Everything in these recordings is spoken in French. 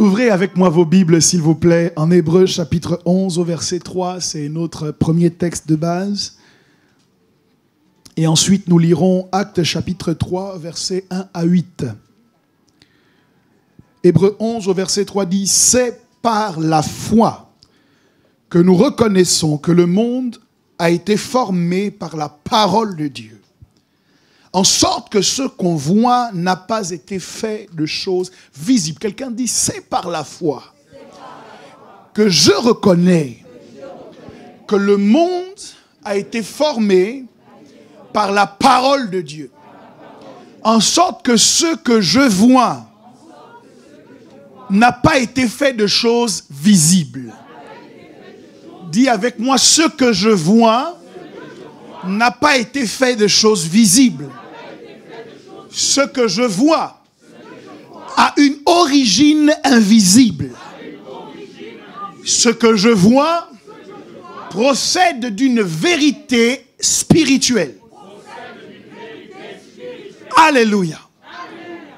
Ouvrez avec moi vos Bibles, s'il vous plaît, en Hébreux chapitre 11 au verset 3. C'est notre premier texte de base. Et ensuite, nous lirons Actes chapitre 3, versets 1 à 8. Hébreux 11 au verset 3 dit « C'est par la foi que nous reconnaissons que le monde a été formé par la parole de Dieu, en sorte que ce qu'on voit n'a pas été fait de choses visibles. » Quelqu'un dit « C'est par la foi que je reconnais que le monde a été formé par la parole de Dieu, en sorte que ce que je vois n'a pas été fait de choses visibles. » Dis avec moi, ce que je vois n'a pas été fait de choses visibles. Ce que je vois a une origine invisible. Ce que je vois procède d'une vérité spirituelle. Alléluia.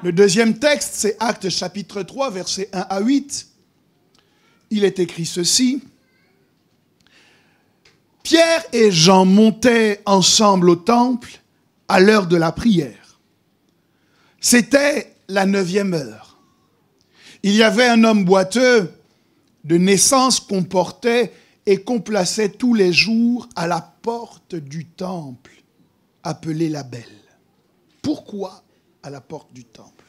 Le deuxième texte, c'est Actes chapitre 3, versets 1 à 8. Il est écrit ceci. Pierre et Jean montaient ensemble au temple à l'heure de la prière. C'était la 9e heure. Il y avait un homme boiteux de naissance qu'on portait et qu'on plaçait tous les jours à la porte du temple, appelée la Belle. Pourquoi à la porte du temple?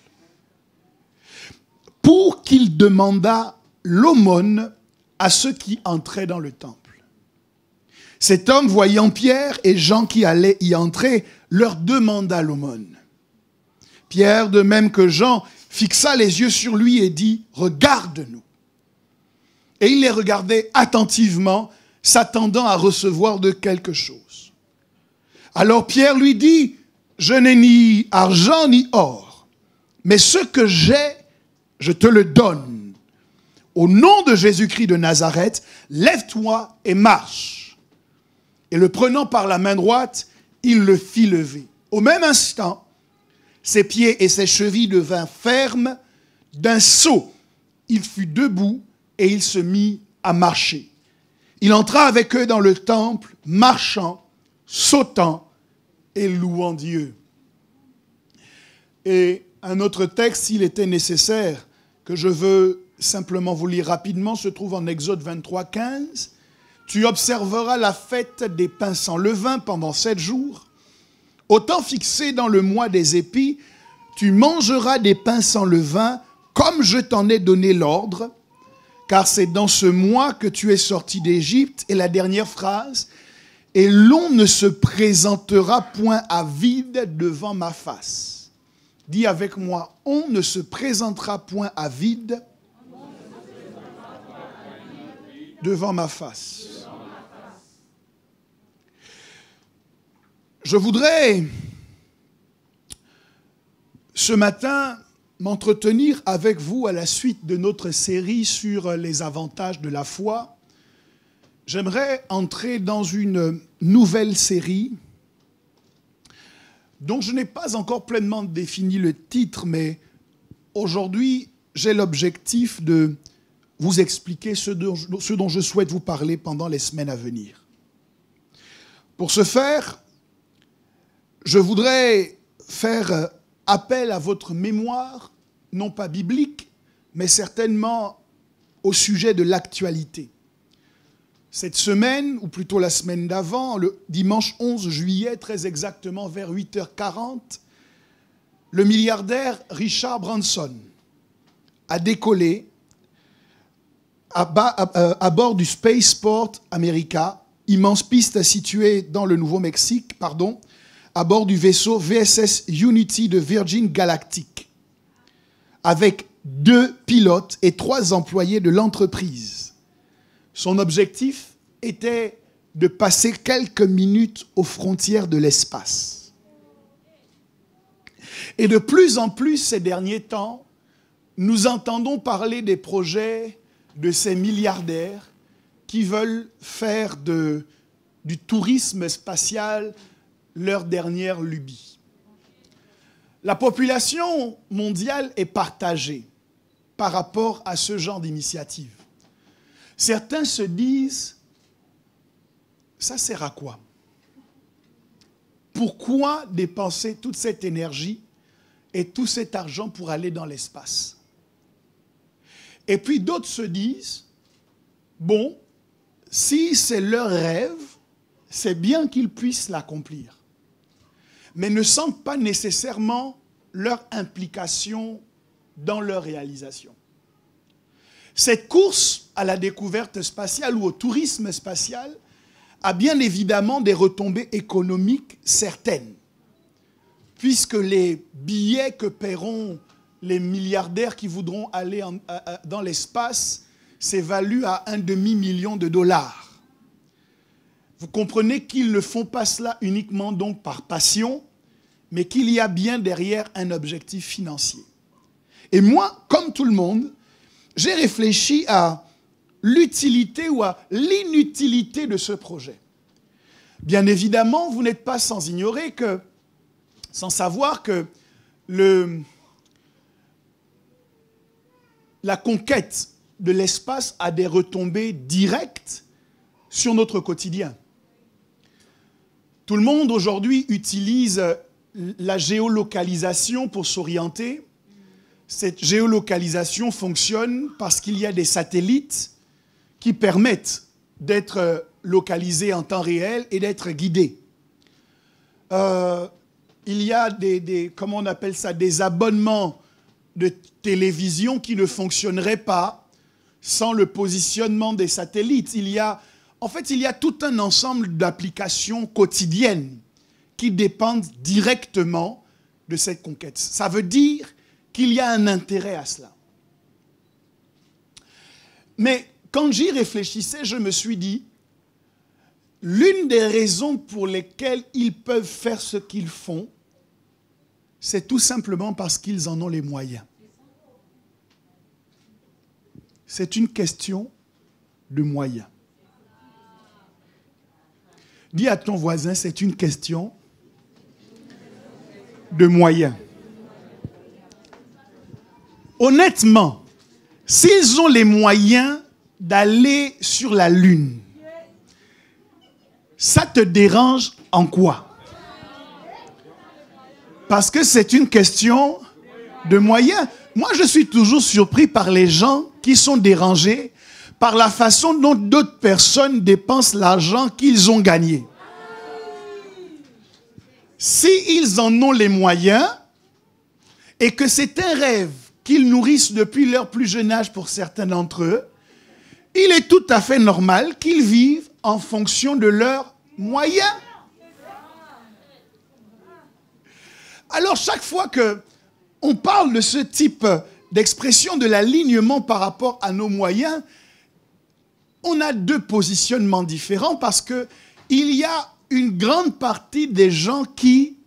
Pour qu'il demandât l'aumône à ceux qui entraient dans le temple. Cet homme, voyant Pierre et Jean qui allaient y entrer, leur demanda l'aumône. Pierre, de même que Jean, fixa les yeux sur lui et dit « Regarde-nous ». Et il les regardait attentivement, s'attendant à recevoir de quelque chose. Alors Pierre lui dit « Je n'ai ni argent ni or, mais ce que j'ai, je te le donne. Au nom de Jésus-Christ de Nazareth, lève-toi et marche. » Et le prenant par la main droite, il le fit lever. Au même instant, ses pieds et ses chevilles devinrent fermes. D'un saut, il fut debout et il se mit à marcher. Il entra avec eux dans le temple, marchant, sautant et louant Dieu. Et un autre texte, s'il était nécessaire, que je veux simplement vous lire rapidement, se trouve en Exode 23, 15. Tu observeras la fête des pains sans levain pendant 7 jours. Au temps fixé dans le mois des épis, tu mangeras des pains sans levain, comme je t'en ai donné l'ordre, car c'est dans ce mois que tu es sorti d'Égypte. Et la dernière phrase, et l'on ne se présentera point à vide devant ma face. Dis avec moi, on ne se présentera point à vide devant ma face. Je voudrais ce matin m'entretenir avec vous à la suite de notre série sur les avantages de la foi. J'aimerais entrer dans une nouvelle série dont je n'ai pas encore pleinement défini le titre, mais aujourd'hui, j'ai l'objectif de vous expliquer ce dont je souhaite vous parler pendant les semaines à venir. Pour ce faire, je voudrais faire appel à votre mémoire, non pas biblique, mais certainement au sujet de l'actualité. Cette semaine, ou plutôt la semaine d'avant, le dimanche 11 juillet, très exactement vers 8h40, le milliardaire Richard Branson a décollé à bord du Spaceport America, immense piste située dans le Nouveau-Mexique, à bord du vaisseau VSS Unity de Virgin Galactic, avec 2 pilotes et 3 employés de l'entreprise. Son objectif était de passer quelques minutes aux frontières de l'espace. Et de plus en plus ces derniers temps, nous entendons parler des projets de ces milliardaires qui veulent faire du tourisme spatial leur dernière lubie. La population mondiale est partagée. par rapport à ce genre d'initiative. Certains se disent, ça sert à quoi? Pourquoi dépenser toute cette énergie et tout cet argent pour aller dans l'espace? Et puis d'autres se disent, bon, si c'est leur rêve, c'est bien qu'ils puissent l'accomplir, mais ne sentent pas nécessairement leur implication dans leur réalisation. Cette course à la découverte spatiale ou au tourisme spatial a bien évidemment des retombées économiques certaines, puisque les billets que paieront les milliardaires qui voudront aller dans l'espace s'évaluent à $500 000. Vous comprenez qu'ils ne font pas cela uniquement donc par passion, mais qu'il y a bien derrière un objectif financier. Et moi, comme tout le monde, j'ai réfléchi à l'utilité ou à l'inutilité de ce projet. Bien évidemment, vous n'êtes pas sans ignorer que, sans savoir que la conquête de l'espace a des retombées directes sur notre quotidien. Tout le monde aujourd'hui utilise la géolocalisation pour s'orienter. Cette géolocalisation fonctionne parce qu'il y a des satellites qui permettent d'être localisés en temps réel et d'être guidés. Il y a comment on appelle ça, des abonnements de télévision qui ne fonctionneraient pas sans le positionnement des satellites. En fait, il y a tout un ensemble d'applications quotidiennes qui dépendent directement de cette conquête. Ça veut dire qu'il y a un intérêt à cela. Mais quand j'y réfléchissais, je me suis dit, l'une des raisons pour lesquelles ils peuvent faire ce qu'ils font, c'est tout simplement parce qu'ils en ont les moyens. C'est une question de moyens. Dis à ton voisin, c'est une question de moyens. Honnêtement, s'ils ont les moyens d'aller sur la Lune, ça te dérange en quoi? Parce que c'est une question de moyens. Moi, je suis toujours surpris par les gens qui sont dérangés par la façon dont d'autres personnes dépensent l'argent qu'ils ont gagné. S'ils en ont les moyens et que c'est un rêve qu'ils nourrissent depuis leur plus jeune âge pour certains d'entre eux, il est tout à fait normal qu'ils vivent en fonction de leurs moyens. Alors chaque fois qu'on parle de ce type d'expression de l'alignement par rapport à nos moyens, on a deux positionnements différents parce qu'il y a une grande partie des gens qui,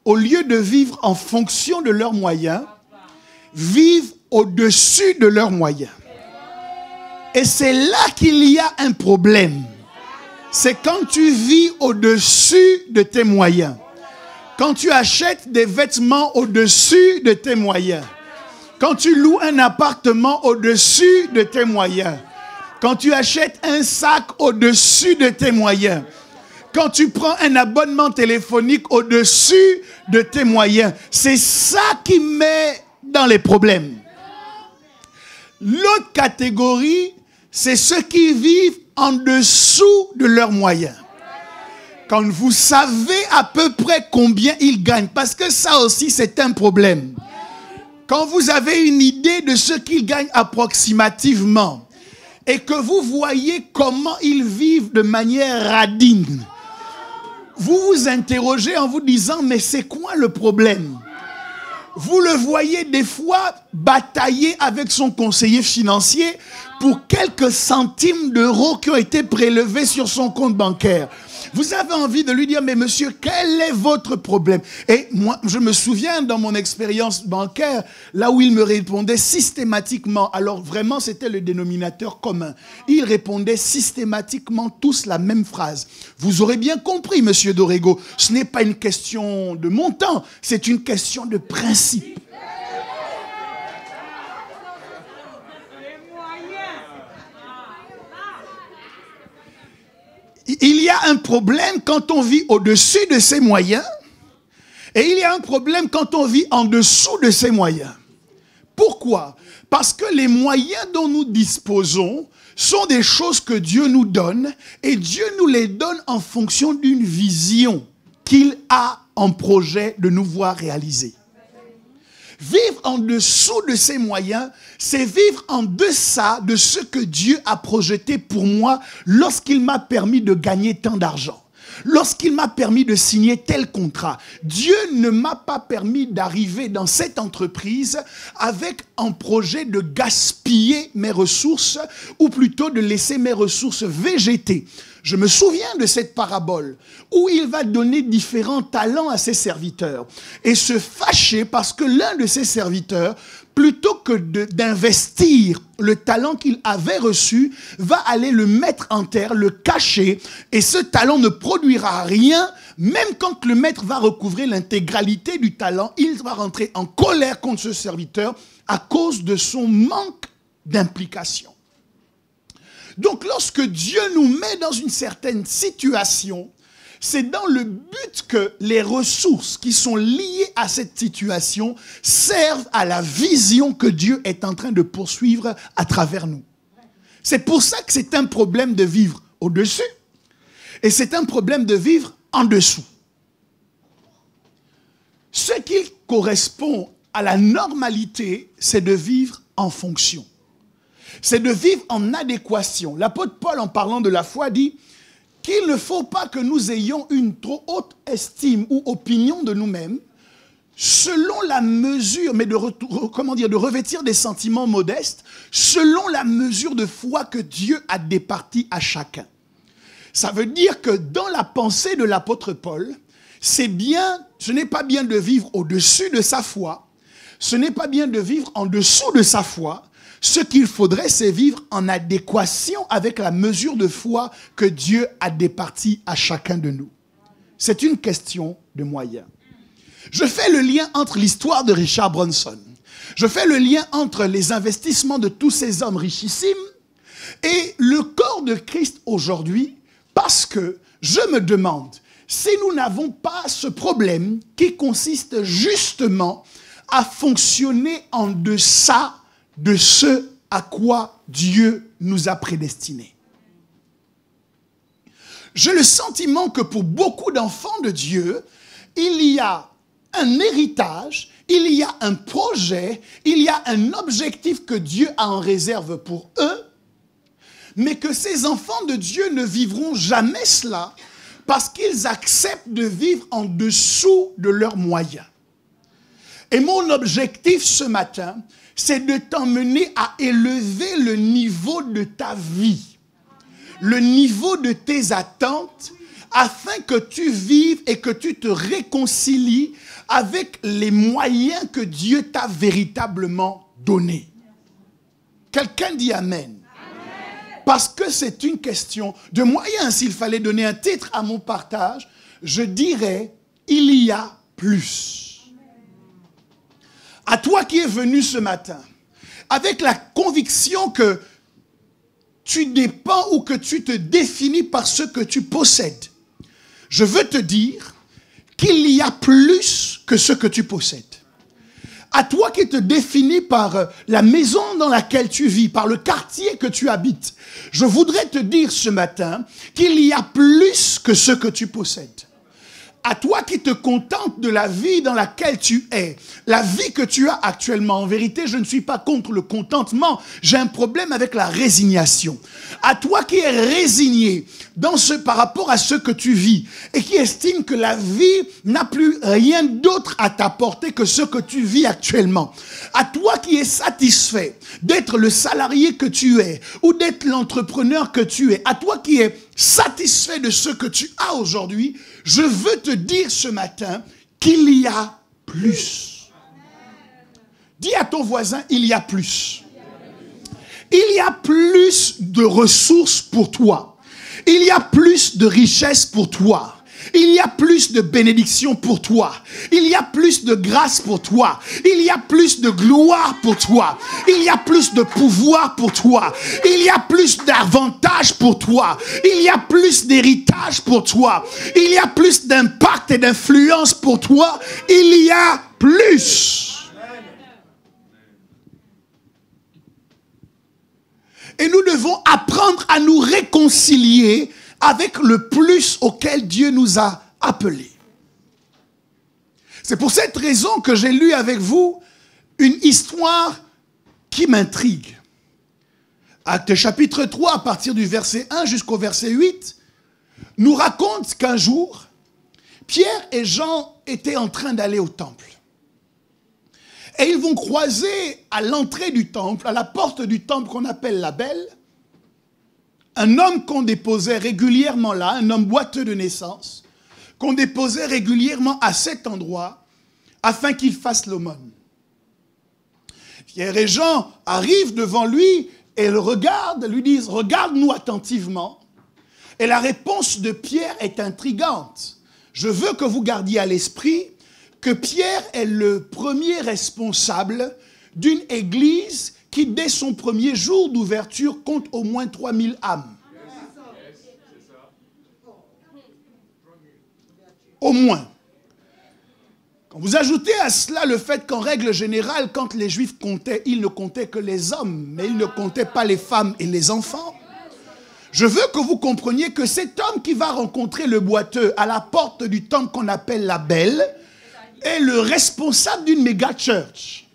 au lieu de vivre en fonction de leurs moyens, vivent au-dessus de leurs moyens. Et c'est là qu'il y a un problème. C'est quand tu vis au-dessus de tes moyens. Quand tu achètes des vêtements au-dessus de tes moyens. Quand tu loues un appartement au-dessus de tes moyens. Quand tu achètes un sac au-dessus de tes moyens. Quand tu prends un abonnement téléphonique au-dessus de tes moyens. C'est ça qui met dans les problèmes. L'autre catégorie, c'est ceux qui vivent en dessous de leurs moyens. Quand vous savez à peu près combien ils gagnent, parce que ça aussi c'est un problème. Quand vous avez une idée de ce qu'ils gagnent approximativement et que vous voyez comment ils vivent de manière radine, vous vous interrogez en vous disant, mais c'est quoi le problème? Vous le voyez des fois batailler avec son conseiller financier pour quelques centimes d'euros qui ont été prélevés sur son compte bancaire. Vous avez envie de lui dire, mais monsieur, quel est votre problème? Et moi, je me souviens dans mon expérience bancaire, là où il me répondait systématiquement, alors vraiment c'était le dénominateur commun. Il répondait systématiquement tous la même phrase. Vous aurez bien compris, monsieur Dorego, ce n'est pas une question de montant, c'est une question de principe. Il y a un problème quand on vit au-dessus de ses moyens et il y a un problème quand on vit en dessous de ses moyens. Pourquoi? Parce que les moyens dont nous disposons sont des choses que Dieu nous donne et Dieu nous les donne en fonction d'une vision qu'il a en projet de nous voir réaliser. Vivre en dessous de ses moyens, c'est vivre en deçà de ce que Dieu a projeté pour moi lorsqu'il m'a permis de gagner tant d'argent. Lorsqu'il m'a permis de signer tel contrat, Dieu ne m'a pas permis d'arriver dans cette entreprise avec un projet de gaspiller mes ressources ou plutôt de laisser mes ressources végéter. Je me souviens de cette parabole où il va donner différents talents à ses serviteurs et se fâcher parce que l'un de ses serviteurs, plutôt que d'investir le talent qu'il avait reçu, va aller le mettre en terre, le cacher, et ce talent ne produira rien. Même quand le maître va recouvrer l'intégralité du talent, il va rentrer en colère contre ce serviteur à cause de son manque d'implication. Donc lorsque Dieu nous met dans une certaine situation, c'est dans le but que les ressources qui sont liées à cette situation servent à la vision que Dieu est en train de poursuivre à travers nous. C'est pour ça que c'est un problème de vivre au-dessus et c'est un problème de vivre en dessous. Ce qui correspond à la normalité, c'est de vivre en fonction. C'est de vivre en adéquation. L'apôtre Paul, en parlant de la foi, dit qu'il ne faut pas que nous ayons une trop haute estime ou opinion de nous-mêmes selon la mesure, mais de revêtir des sentiments modestes, selon la mesure de foi que Dieu a départie à chacun. Ça veut dire que dans la pensée de l'apôtre Paul, ce n'est pas bien de vivre au-dessus de sa foi, ce n'est pas bien de vivre en dessous de sa foi. Ce qu'il faudrait, c'est vivre en adéquation avec la mesure de foi que Dieu a départie à chacun de nous. C'est une question de moyens. Je fais le lien entre l'histoire de Richard Branson. Je fais le lien entre les investissements de tous ces hommes richissimes et le corps de Christ aujourd'hui, parce que je me demande si nous n'avons pas ce problème qui consiste justement à fonctionner en deçà de ce à quoi Dieu nous a prédestinés. J'ai le sentiment que pour beaucoup d'enfants de Dieu, il y a un héritage, il y a un projet, il y a un objectif que Dieu a en réserve pour eux, mais que ces enfants de Dieu ne vivront jamais cela parce qu'ils acceptent de vivre en dessous de leurs moyens. Et mon objectif ce matin, c'est de t'emmener à élever le niveau de ta vie, le niveau de tes attentes, afin que tu vives et que tu te réconcilies avec les moyens que Dieu t'a véritablement donnés. Quelqu'un dit Amen. Parce que c'est une question de moyens. S'il fallait donner un titre à mon partage, je dirais, il y a plus. À toi qui es venu ce matin, avec la conviction que tu dépends ou que tu te définis par ce que tu possèdes, je veux te dire qu'il y a plus que ce que tu possèdes. À toi qui te définis par la maison dans laquelle tu vis, par le quartier que tu habites, je voudrais te dire ce matin qu'il y a plus que ce que tu possèdes. À toi qui te contentes de la vie dans laquelle tu es, la vie que tu as actuellement. En vérité, je ne suis pas contre le contentement, j'ai un problème avec la résignation. À toi qui es résigné par rapport à ce que tu vis et qui estime que la vie n'a plus rien d'autre à t'apporter que ce que tu vis actuellement. À toi qui es satisfait d'être le salarié que tu es ou d'être l'entrepreneur que tu es. À toi qui es satisfait de ce que tu as aujourd'hui, je veux te dire ce matin qu'il y a plus. Dis à ton voisin, il y a plus. Il y a plus de ressources pour toi. Il y a plus de richesses pour toi. Il y a plus de bénédiction pour toi. Il y a plus de grâce pour toi. Il y a plus de gloire pour toi. Il y a plus de pouvoir pour toi. Il y a plus d'avantages pour toi. Il y a plus d'héritage pour toi. Il y a plus d'impact et d'influence pour toi. Il y a plus. Et nous devons apprendre à nous réconcilier avec le plus auquel Dieu nous a appelés. C'est pour cette raison que j'ai lu avec vous une histoire qui m'intrigue. Actes chapitre 3, à partir du verset 1 jusqu'au verset 8, nous raconte qu'un jour, Pierre et Jean étaient en train d'aller au temple. Et ils vont croiser à l'entrée du temple, à la porte du temple qu'on appelle la Belle, un homme qu'on déposait régulièrement là, un homme boiteux de naissance, qu'on déposait régulièrement à cet endroit, afin qu'il fasse l'aumône. Pierre et Jean arrivent devant lui et le regardent, lui disent « Regarde-nous attentivement ». Et la réponse de Pierre est intrigante. Je veux que vous gardiez à l'esprit que Pierre est le premier responsable d'une église qui, dès son premier jour d'ouverture, compte au moins 3000 âmes. Au moins. Quand vous ajoutez à cela le fait qu'en règle générale, quand les Juifs comptaient, ils ne comptaient que les hommes, mais ils ne comptaient pas les femmes et les enfants. Je veux que vous compreniez que cet homme qui va rencontrer le boiteux à la porte du temple qu'on appelle la Belle est le responsable d'une méga church.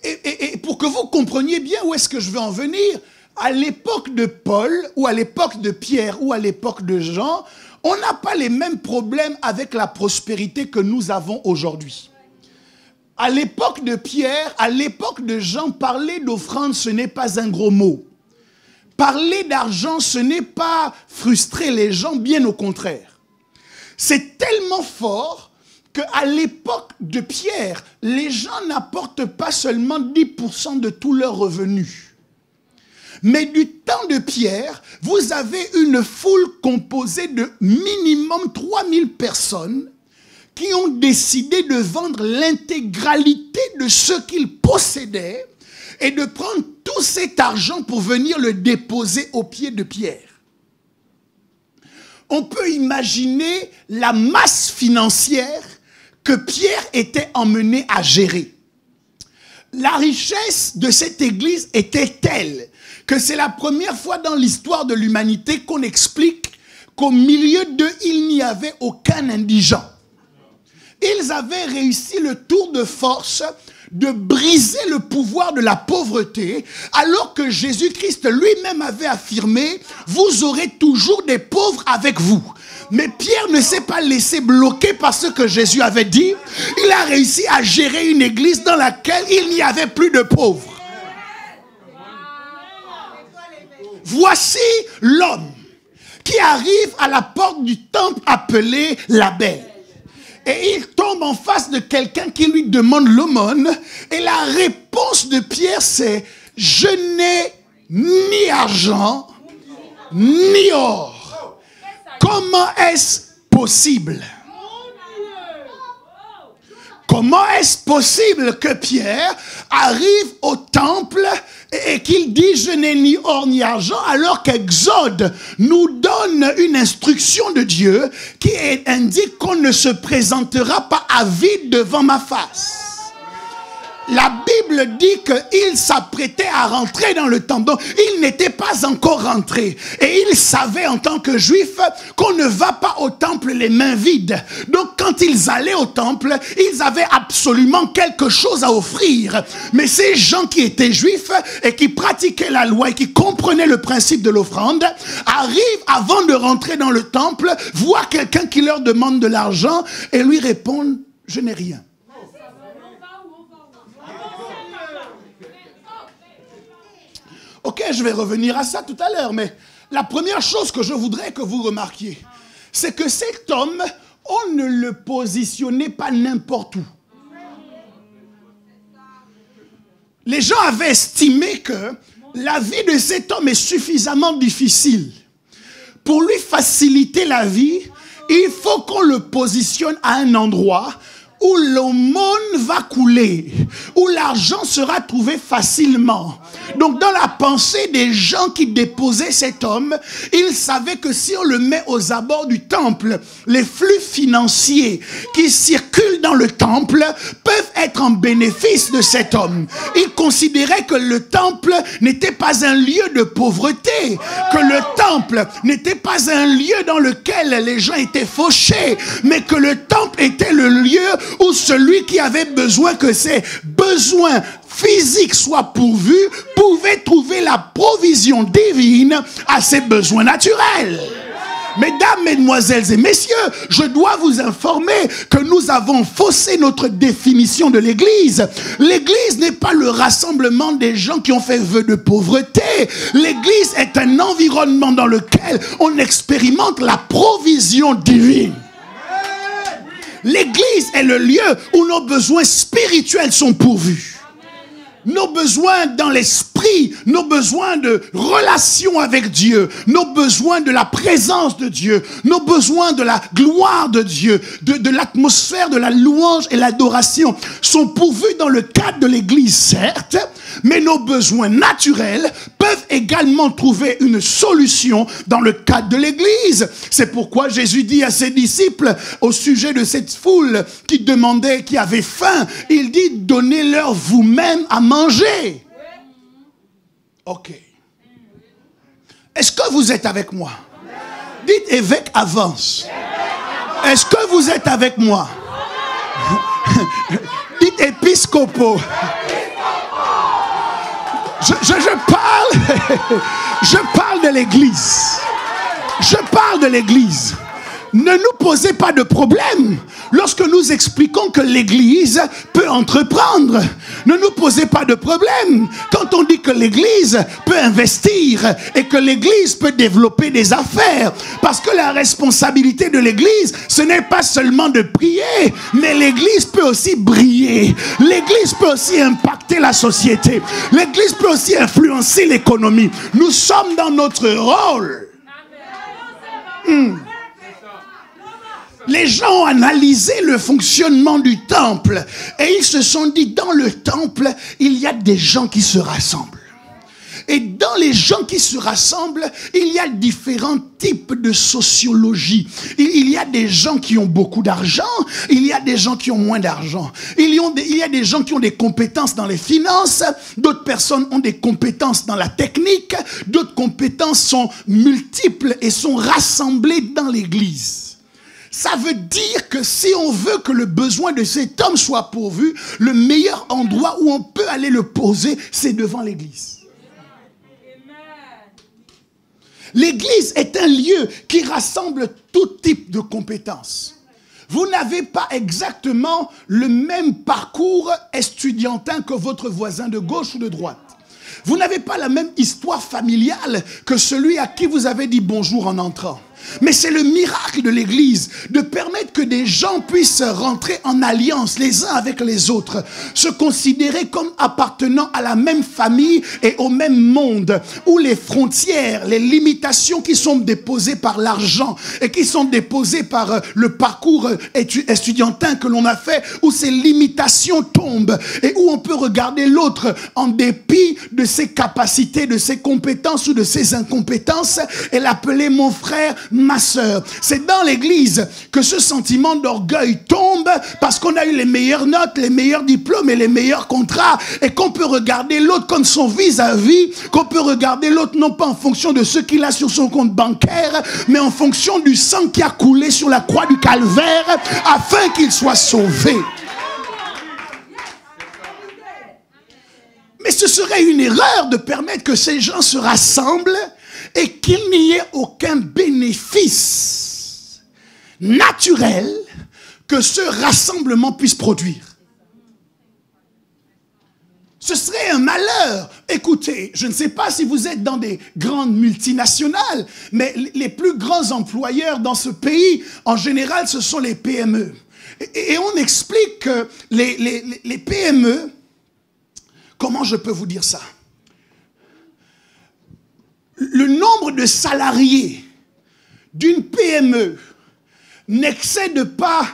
Et pour que vous compreniez bien où est-ce que je veux en venir, à l'époque de Paul, ou à l'époque de Pierre, ou à l'époque de Jean, on n'a pas les mêmes problèmes avec la prospérité que nous avons aujourd'hui. À l'époque de Pierre, à l'époque de Jean, parler d'offrande, ce n'est pas un gros mot. Parler d'argent, ce n'est pas frustrer les gens, bien au contraire. C'est tellement fort qu'à l'époque de Pierre, les gens n'apportent pas seulement 10% de tous leurs revenus. Mais du temps de Pierre, vous avez une foule composée de minimum 3000 personnes qui ont décidé de vendre l'intégralité de ce qu'ils possédaient et de prendre tout cet argent pour venir le déposer aux pieds de Pierre. On peut imaginer la masse financière que Pierre était emmené à gérer. La richesse de cette église était telle que c'est la première fois dans l'histoire de l'humanité qu'on explique qu'au milieu d'eux, il n'y avait aucun indigent. Ils avaient réussi le tour de force de briser le pouvoir de la pauvreté, alors que Jésus-Christ lui-même avait affirmé « Vous aurez toujours des pauvres avec vous ». Mais Pierre ne s'est pas laissé bloquer par ce que Jésus avait dit. Il a réussi à gérer une église dans laquelle il n'y avait plus de pauvres. Voici l'homme qui arrive à la porte du temple appelé la Belle. Et il tombe en face de quelqu'un qui lui demande l'aumône. Et la réponse de Pierre, c'est « Je n'ai ni argent, ni or. Comment est-ce possible ?» Comment est-ce possible que Pierre arrive au temple et qu'il dit « Je n'ai ni or ni argent » alors qu'Exode nous donne une instruction de Dieu qui indique qu'on ne se présentera pas avide devant ma face. La Bible dit qu'il s'apprêtait à rentrer dans le temple. Donc, il n'était pas encore rentré. Et il savait en tant que juif qu'on ne va pas au temple les mains vides. Donc, quand ils allaient au temple, ils avaient absolument quelque chose à offrir. Mais ces gens qui étaient juifs et qui pratiquaient la loi et qui comprenaient le principe de l'offrande, arrivent avant de rentrer dans le temple, voient quelqu'un qui leur demande de l'argent et lui répondent « Je n'ai rien ». Ok, je vais revenir à ça tout à l'heure, mais la première chose que je voudrais que vous remarquiez, c'est que cet homme, on ne le positionnait pas n'importe où. Les gens avaient estimé que la vie de cet homme est suffisamment difficile pour lui faciliter la vie, il faut qu'on le positionne à un endroit où l'aumône va couler, où l'argent sera trouvé facilement. Donc dans la pensée des gens qui déposaient cet homme, ils savaient que si on le met aux abords du temple, les flux financiers qui circulent dans le temple peuvent être en bénéfice de cet homme. Ils considéraient que le temple n'était pas un lieu de pauvreté, que le temple n'était pas un lieu dans lequel les gens étaient fauchés, mais que le temple était le lieu où celui qui avait besoin que ses besoins physiques soient pourvus pouvait trouver la provision divine à ses besoins naturels. Mesdames, mesdemoiselles et messieurs, je dois vous informer que nous avons faussé notre définition de l'Église. L'Église n'est pas le rassemblement des gens qui ont fait vœu de pauvreté. L'Église est un environnement dans lequel on expérimente la provision divine. L'Église est le lieu où nos besoins spirituels sont pourvus. Nos besoins dans l'esprit, nos besoins de relation avec Dieu, nos besoins de la présence de Dieu, nos besoins de la gloire de Dieu, de l'atmosphère de la louange et l'adoration sont pourvus dans le cadre de l'Église, certes, mais nos besoins naturels peuvent également trouver une solution dans le cadre de l'Église. C'est pourquoi Jésus dit à ses disciples au sujet de cette foule qui demandait, qui avait faim, il dit: donnez-leur vous-même à manger. Ok. Est-ce que vous êtes avec moi? Dites évêque avance. Est-ce que vous êtes avec moi? Dites épiscopo. Je parle de l'Église. Je parle de l'Église. Ne nous posez pas de problème lorsque nous expliquons que l'Église peut entreprendre. Ne nous posez pas de problème quand on dit que l'Église peut investir et que l'Église peut développer des affaires. Parce que la responsabilité de l'Église, ce n'est pas seulement de prier, mais l'Église peut aussi briller. L'Église peut aussi impacter la société. L'Église peut aussi influencer l'économie. Nous sommes dans notre rôle. Les gens ont analysé le fonctionnement du temple et ils se sont dit, dans le temple, il y a des gens qui se rassemblent. Et dans les gens qui se rassemblent, il y a différents types de sociologie. Il y a des gens qui ont beaucoup d'argent, il y a des gens qui ont moins d'argent. Il y a des gens qui ont des compétences dans les finances, d'autres personnes ont des compétences dans la technique, d'autres compétences sont multiples et sont rassemblées dans l'Église. Ça veut dire que si on veut que le besoin de cet homme soit pourvu, le meilleur endroit où on peut aller le poser, c'est devant l'Église. L'Église est un lieu qui rassemble tout type de compétences. Vous n'avez pas exactement le même parcours estudiantin que votre voisin de gauche ou de droite. Vous n'avez pas la même histoire familiale que celui à qui vous avez dit bonjour en entrant. Mais c'est le miracle de l'Église de permettre que des gens puissent rentrer en alliance les uns avec les autres, se considérer comme appartenant à la même famille et au même monde, où les frontières, les limitations qui sont déposées par l'argent et qui sont déposées par le parcours estudiantin que l'on a fait, où ces limitations tombent et où on peut regarder l'autre en dépit de ses capacités, de ses compétences ou de ses incompétences et l'appeler mon frère, ma sœur. C'est dans l'Église que ce sentiment d'orgueil tombe parce qu'on a eu les meilleures notes, les meilleurs diplômes et les meilleurs contrats et qu'on peut regarder l'autre comme son vis-à-vis, qu'on peut regarder l'autre non pas en fonction de ce qu'il a sur son compte bancaire, mais en fonction du sang qui a coulé sur la croix du calvaire afin qu'il soit sauvé. Mais ce serait une erreur de permettre que ces gens se rassemblent et qu'il n'y ait aucun bénéfice naturel que ce rassemblement puisse produire. Ce serait un malheur. Écoutez, je ne sais pas si vous êtes dans des grandes multinationales, mais les plus grands employeurs dans ce pays, en général, ce sont les PME. Et on explique que les PME, comment je peux vous dire ça? Le nombre de salariés d'une PME n'excède pas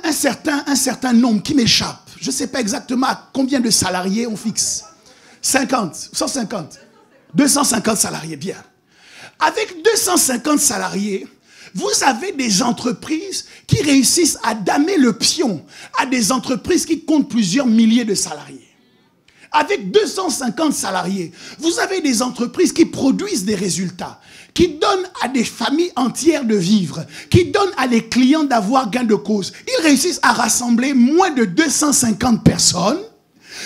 un certain nombre qui m'échappe. Je ne sais pas exactement à combien de salariés on fixe. 50, 150, 250 salariés, bien. Avec 250 salariés, vous avez des entreprises qui réussissent à damer le pion à des entreprises qui comptent plusieurs milliers de salariés. Avec 250 salariés, vous avez des entreprises qui produisent des résultats, qui donnent à des familles entières de vivre, qui donnent à des clients d'avoir gain de cause. Ils réussissent à rassembler moins de 250 personnes,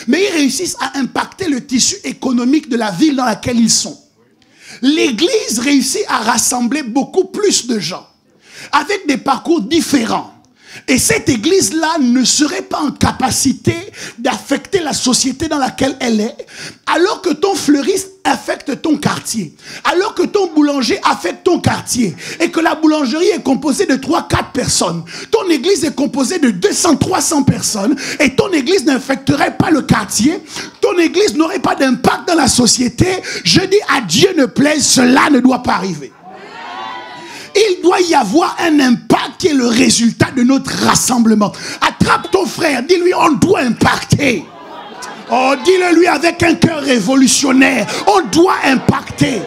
mais ils réussissent à impacter le tissu économique de la ville dans laquelle ils sont. L'Église réussit à rassembler beaucoup plus de gens, avec des parcours différents. Et cette église-là ne serait pas en capacité d'affecter la société dans laquelle elle est, alors que ton fleuriste affecte ton quartier, alors que ton boulanger affecte ton quartier, et que la boulangerie est composée de 3-4 personnes. Ton église est composée de 200-300 personnes, et ton église n'affecterait pas le quartier, ton église n'aurait pas d'impact dans la société. Je dis à Dieu ne plaise, cela ne doit pas arriver. Il doit y avoir un impact qui est le résultat de notre rassemblement. Attrape ton frère, dis-lui on doit impacter. Oh, dis-le lui avec un cœur révolutionnaire. On doit impacter.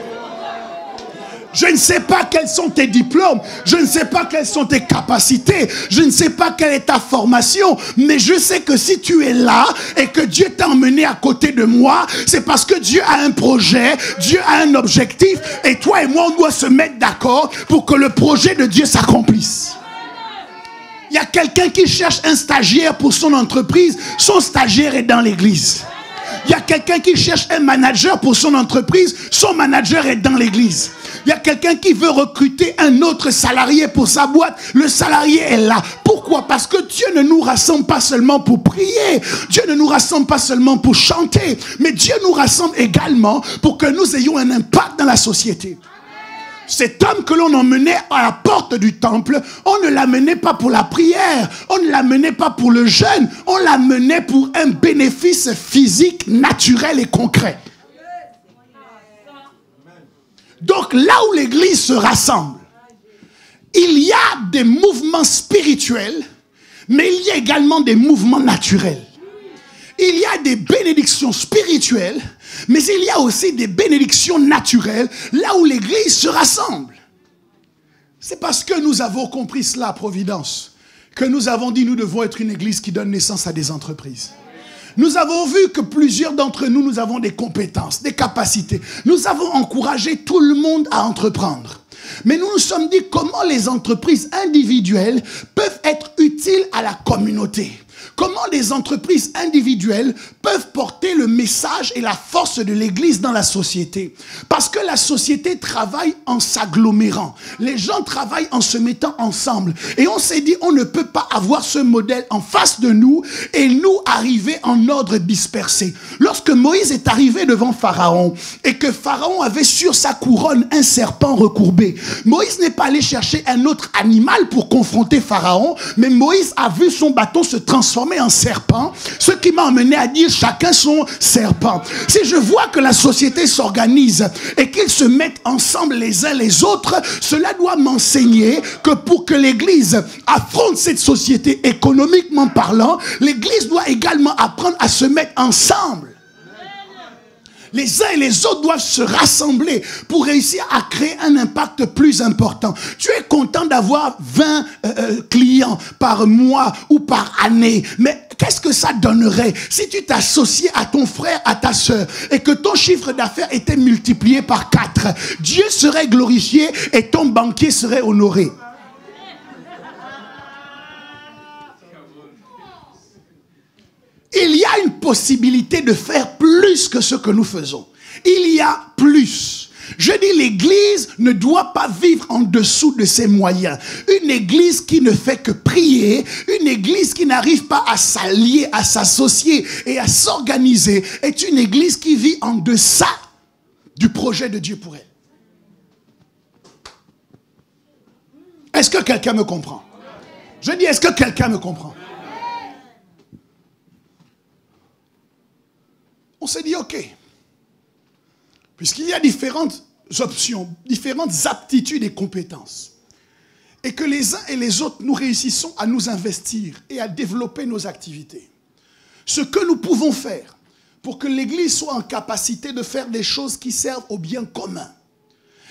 Je ne sais pas quels sont tes diplômes, je ne sais pas quelles sont tes capacités, je ne sais pas quelle est ta formation, mais je sais que si tu es là et que Dieu t'a emmené à côté de moi, c'est parce que Dieu a un projet, Dieu a un objectif, et toi et moi on doit se mettre d'accord pour que le projet de Dieu s'accomplisse. Il y a quelqu'un qui cherche un stagiaire pour son entreprise, son stagiaire est dans l'église. Il y a quelqu'un qui cherche un manager pour son entreprise, son manager est dans l'église. Il y a quelqu'un qui veut recruter un autre salarié pour sa boîte, le salarié est là. Pourquoi? Parce que Dieu ne nous rassemble pas seulement pour prier, Dieu ne nous rassemble pas seulement pour chanter, mais Dieu nous rassemble également pour que nous ayons un impact dans la société. Cet homme que l'on emmenait à la porte du temple, on ne l'amenait pas pour la prière, on ne l'amenait pas pour le jeûne, on l'amenait pour un bénéfice physique, naturel et concret. Donc là où l'église se rassemble, il y a des mouvements spirituels, mais il y a également des mouvements naturels. Il y a des bénédictions spirituelles, mais il y a aussi des bénédictions naturelles, là où l'église se rassemble. C'est parce que nous avons compris cela à Providence, que nous avons dit nous devons être une église qui donne naissance à des entreprises. Nous avons vu que plusieurs d'entre nous, nous avons des compétences, des capacités. Nous avons encouragé tout le monde à entreprendre. Mais nous nous sommes dit comment les entreprises individuelles peuvent être utiles à la communauté. Comment les entreprises individuelles peuvent porter le message et la force de l'église dans la société. Parce que la société travaille en s'agglomérant. Les gens travaillent en se mettant ensemble. Et on s'est dit, on ne peut pas avoir ce modèle en face de nous et nous arriver en ordre dispersé. Lorsque Moïse est arrivé devant Pharaon et que Pharaon avait sur sa couronne un serpent recourbé, Moïse n'est pas allé chercher un autre animal pour confronter Pharaon, mais Moïse a vu son bâton se transformer en serpent, ce qui m'a amené à dire chacun son serpent. Si je vois que la société s'organise et qu'ils se mettent ensemble les uns les autres, cela doit m'enseigner que pour que l'église affronte cette société économiquement parlant, l'église doit également apprendre à se mettre ensemble. Les uns et les autres doivent se rassembler pour réussir à créer un impact plus important. Tu es content d'avoir 20 clients par mois ou par année, mais qu'est-ce que ça donnerait si tu t'associais à ton frère, à ta soeur, et que ton chiffre d'affaires était multiplié par 4? Dieu serait glorifié et ton banquier serait honoré. Il y a une possibilité de faire plus que ce que nous faisons. Il y a plus. Je dis, l'église ne doit pas vivre en dessous de ses moyens. Une église qui ne fait que prier, une église qui n'arrive pas à s'allier, à s'associer et à s'organiser, est une église qui vit en deçà du projet de Dieu pour elle. Est-ce que quelqu'un me comprend? Je dis, est-ce que quelqu'un me comprend? On s'est dit, ok, puisqu'il y a différentes options, différentes aptitudes et compétences. Et que les uns et les autres, nous réussissons à nous investir et à développer nos activités. Ce que nous pouvons faire pour que l'Église soit en capacité de faire des choses qui servent au bien commun,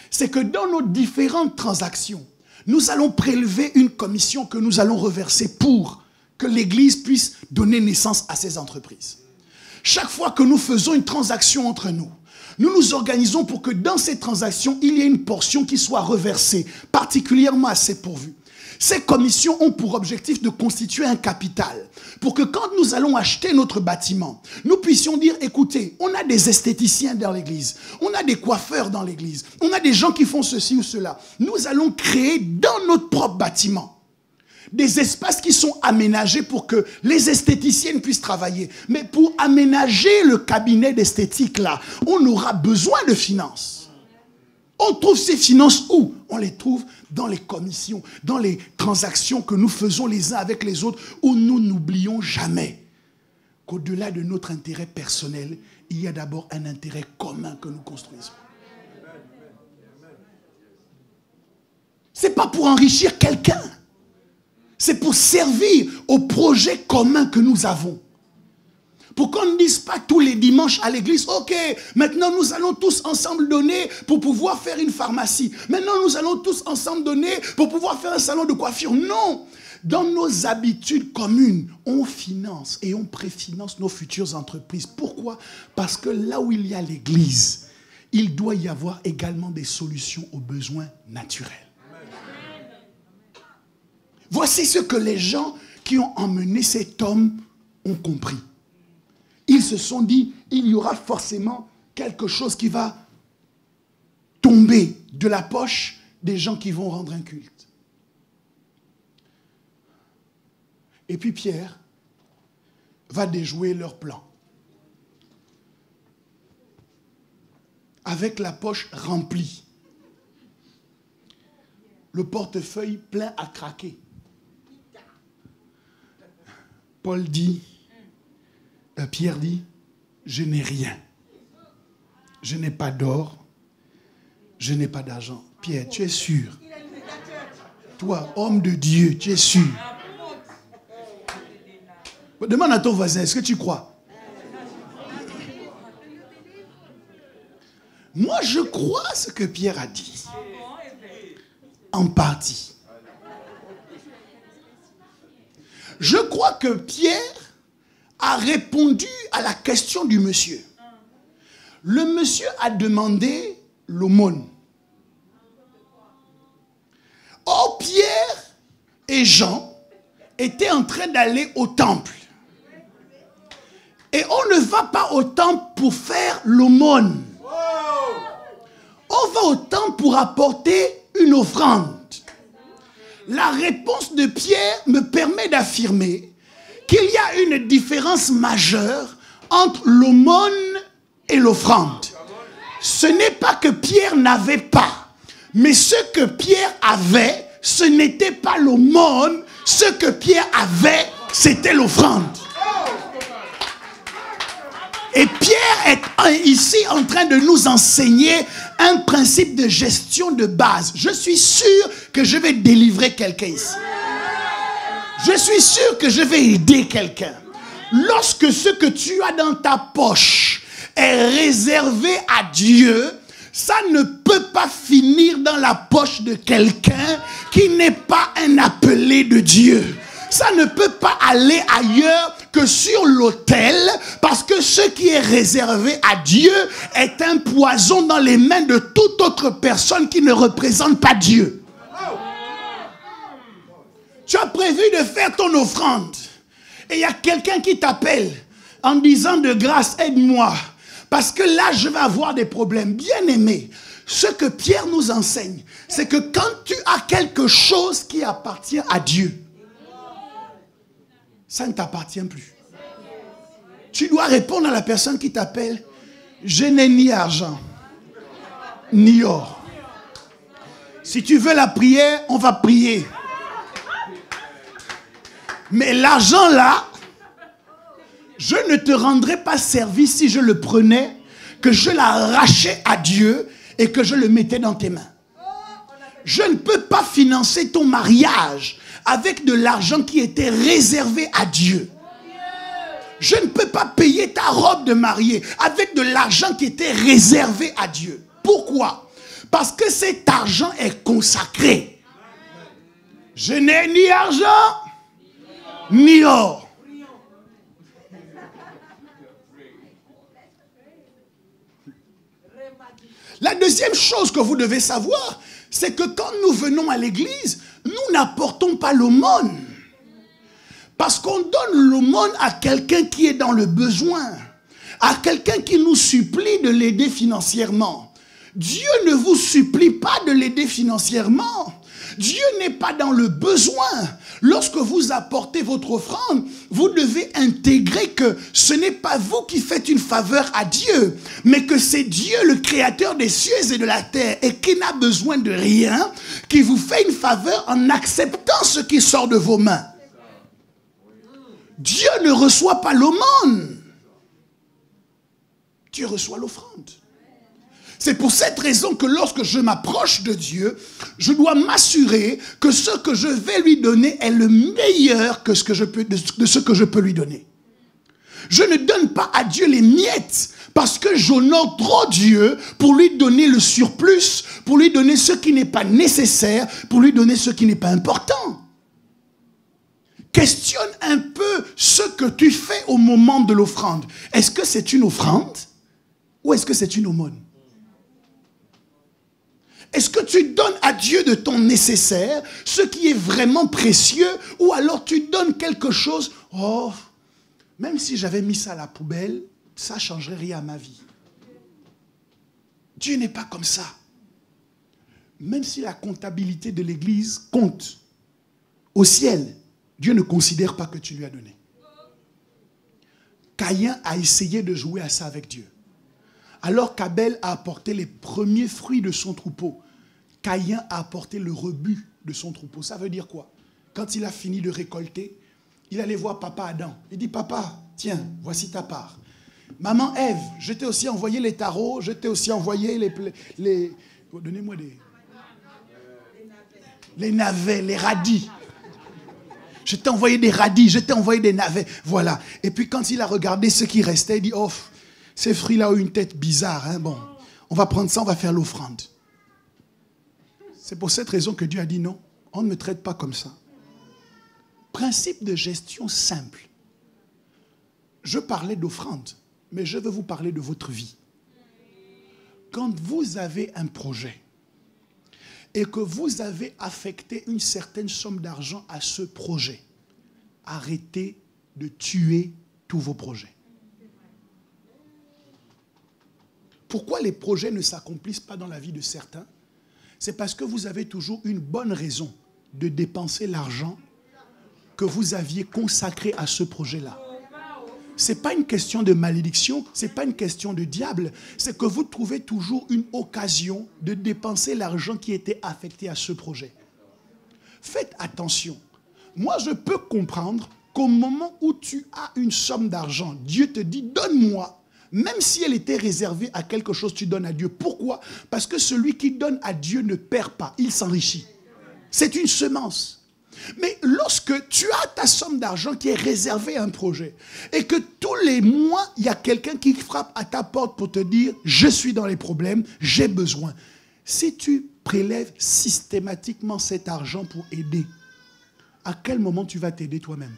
c'est que dans nos différentes transactions, nous allons prélever une commission que nous allons reverser pour que l'Église puisse donner naissance à ces entreprises. Chaque fois que nous faisons une transaction entre nous, nous nous organisons pour que dans ces transactions, il y ait une portion qui soit reversée, particulièrement à ces pourvus. Ces commissions ont pour objectif de constituer un capital pour que quand nous allons acheter notre bâtiment, nous puissions dire, écoutez, on a des esthéticiens dans l'église, on a des coiffeurs dans l'église, on a des gens qui font ceci ou cela. Nous allons créer dans notre propre bâtiment des espaces qui sont aménagés pour que les esthéticiennes puissent travailler. Mais pour aménager le cabinet d'esthétique là, on aura besoin de finances. On trouve ces finances où? On les trouve dans les commissions, dans les transactions que nous faisons les uns avec les autres, où nous n'oublions jamais qu'au-delà de notre intérêt personnel, il y a d'abord un intérêt commun que nous construisons. Ce n'est pas pour enrichir quelqu'un, c'est pour servir au projet commun que nous avons. Pour qu'on ne dise pas tous les dimanches à l'église, ok, maintenant nous allons tous ensemble donner pour pouvoir faire une pharmacie. Maintenant nous allons tous ensemble donner pour pouvoir faire un salon de coiffure. Non, dans nos habitudes communes, on finance et on préfinance nos futures entreprises. Pourquoi? Parce que là où il y a l'église, il doit y avoir également des solutions aux besoins naturels. Voici ce que les gens qui ont emmené cet homme ont compris. Ils se sont dit, il y aura forcément quelque chose qui va tomber de la poche des gens qui vont rendre un culte. Et puis Pierre va déjouer leur plan. Avec la poche remplie. Le portefeuille plein à craquer. Paul dit, Pierre dit, je n'ai rien. Je n'ai pas d'or. Je n'ai pas d'argent. Pierre, tu es sûr? Toi, homme de Dieu, tu es sûr? Demande à ton voisin, est-ce que tu crois? Moi, je crois ce que Pierre a dit. En partie. Je crois que Pierre a répondu à la question du monsieur. Le monsieur a demandé l'aumône. Or, Pierre et Jean étaient en train d'aller au temple. Et on ne va pas au temple pour faire l'aumône. On va au temple pour apporter une offrande. La réponse de Pierre me permet d'affirmer qu'il y a une différence majeure entre l'aumône et l'offrande. Ce n'est pas que Pierre n'avait pas, mais ce que Pierre avait, ce n'était pas l'aumône, ce que Pierre avait, c'était l'offrande. Et Pierre est ici en train de nous enseigner un principe de gestion de base. Je suis sûr que je vais délivrer quelqu'un ici. Je suis sûr que je vais aider quelqu'un. Lorsque ce que tu as dans ta poche est réservé à Dieu, ça ne peut pas finir dans la poche de quelqu'un qui n'est pas un appelé de Dieu. Ça ne peut pas aller ailleurs que sur l'autel, parce que ce qui est réservé à Dieu est un poison dans les mains de toute autre personne qui ne représente pas Dieu. Tu as prévu de faire ton offrande et il y a quelqu'un qui t'appelle en disant de grâce, aide-moi, parce que là je vais avoir des problèmes. Bien aimé, ce que Pierre nous enseigne, c'est que quand tu as quelque chose qui appartient à Dieu, ça ne t'appartient plus. Tu dois répondre à la personne qui t'appelle, je n'ai ni argent, ni or. Si tu veux la prière, on va prier. Mais l'argent là, je ne te rendrai pas service si je le prenais, que je l'arrachais à Dieu et que je le mettais dans tes mains. Je ne peux pas financer ton mariage avec de l'argent qui était réservé à Dieu. Je ne peux pas payer ta robe de mariée avec de l'argent qui était réservé à Dieu. Pourquoi? Parce que cet argent est consacré. Je n'ai ni argent, ni or. La deuxième chose que vous devez savoir, c'est que quand nous venons à l'église, nous n'apportons pas l'aumône. Parce qu'on donne l'aumône à quelqu'un qui est dans le besoin, à quelqu'un qui nous supplie de l'aider financièrement. Dieu ne vous supplie pas de l'aider financièrement. Dieu n'est pas dans le besoin. Lorsque vous apportez votre offrande, vous devez intégrer que ce n'est pas vous qui faites une faveur à Dieu, mais que c'est Dieu, le créateur des cieux et de la terre, et qui n'a besoin de rien, qui vous fait une faveur en acceptant ce qui sort de vos mains. Dieu ne reçoit pas l'aumône. Dieu reçoit l'offrande. C'est pour cette raison que lorsque je m'approche de Dieu, je dois m'assurer que ce que je vais lui donner est le meilleur que de ce que je peux lui donner. Je ne donne pas à Dieu les miettes parce que j'honore trop Dieu pour lui donner le surplus, pour lui donner ce qui n'est pas nécessaire, pour lui donner ce qui n'est pas important. Questionne un peu ce que tu fais au moment de l'offrande. Est-ce que c'est une offrande ou est-ce que c'est une aumône? Est-ce que tu donnes à Dieu de ton nécessaire, ce qui est vraiment précieux, ou alors tu donnes quelque chose, oh, même si j'avais mis ça à la poubelle, ça ne changerait rien à ma vie. Dieu n'est pas comme ça. Même si la comptabilité de l'Église compte au ciel, Dieu ne considère pas que tu lui as donné. Caïn a essayé de jouer à ça avec Dieu. Alors qu'Abel a apporté les premiers fruits de son troupeau, Caïn a apporté le rebut de son troupeau. Ça veut dire quoi? Quand il a fini de récolter, il allait voir papa Adam. Il dit, papa, tiens, voici ta part. Maman Ève, je t'ai aussi envoyé les tarots, je t'ai aussi envoyé les donnez-moi les navets, les radis. Je t'ai envoyé des radis, je t'ai envoyé des navets. Voilà. Et puis quand il a regardé ce qui restait, il dit, oh, ces fruits-là ont une tête bizarre. Hein? Bon, on va prendre ça, on va faire l'offrande. C'est pour cette raison que Dieu a dit non, on ne me traite pas comme ça. Principe de gestion simple. Je parlais d'offrande, mais je veux vous parler de votre vie. Quand vous avez un projet et que vous avez affecté une certaine somme d'argent à ce projet, arrêtez de tuer tous vos projets. Pourquoi les projets ne s'accomplissent pas dans la vie de certains? C'est parce que vous avez toujours une bonne raison de dépenser l'argent que vous aviez consacré à ce projet-là. Ce n'est pas une question de malédiction, ce n'est pas une question de diable, c'est que vous trouvez toujours une occasion de dépenser l'argent qui était affecté à ce projet. Faites attention. Moi, je peux comprendre qu'au moment où tu as une somme d'argent, Dieu te dit, donne-moi. Même si elle était réservée à quelque chose, tu donnes à Dieu. Pourquoi? Parce que celui qui donne à Dieu ne perd pas, il s'enrichit. C'est une semence. Mais lorsque tu as ta somme d'argent qui est réservée à un projet et que tous les mois, il y a quelqu'un qui frappe à ta porte pour te dire « Je suis dans les problèmes, j'ai besoin ». Si tu prélèves systématiquement cet argent pour aider, à quel moment tu vas t'aider toi-même?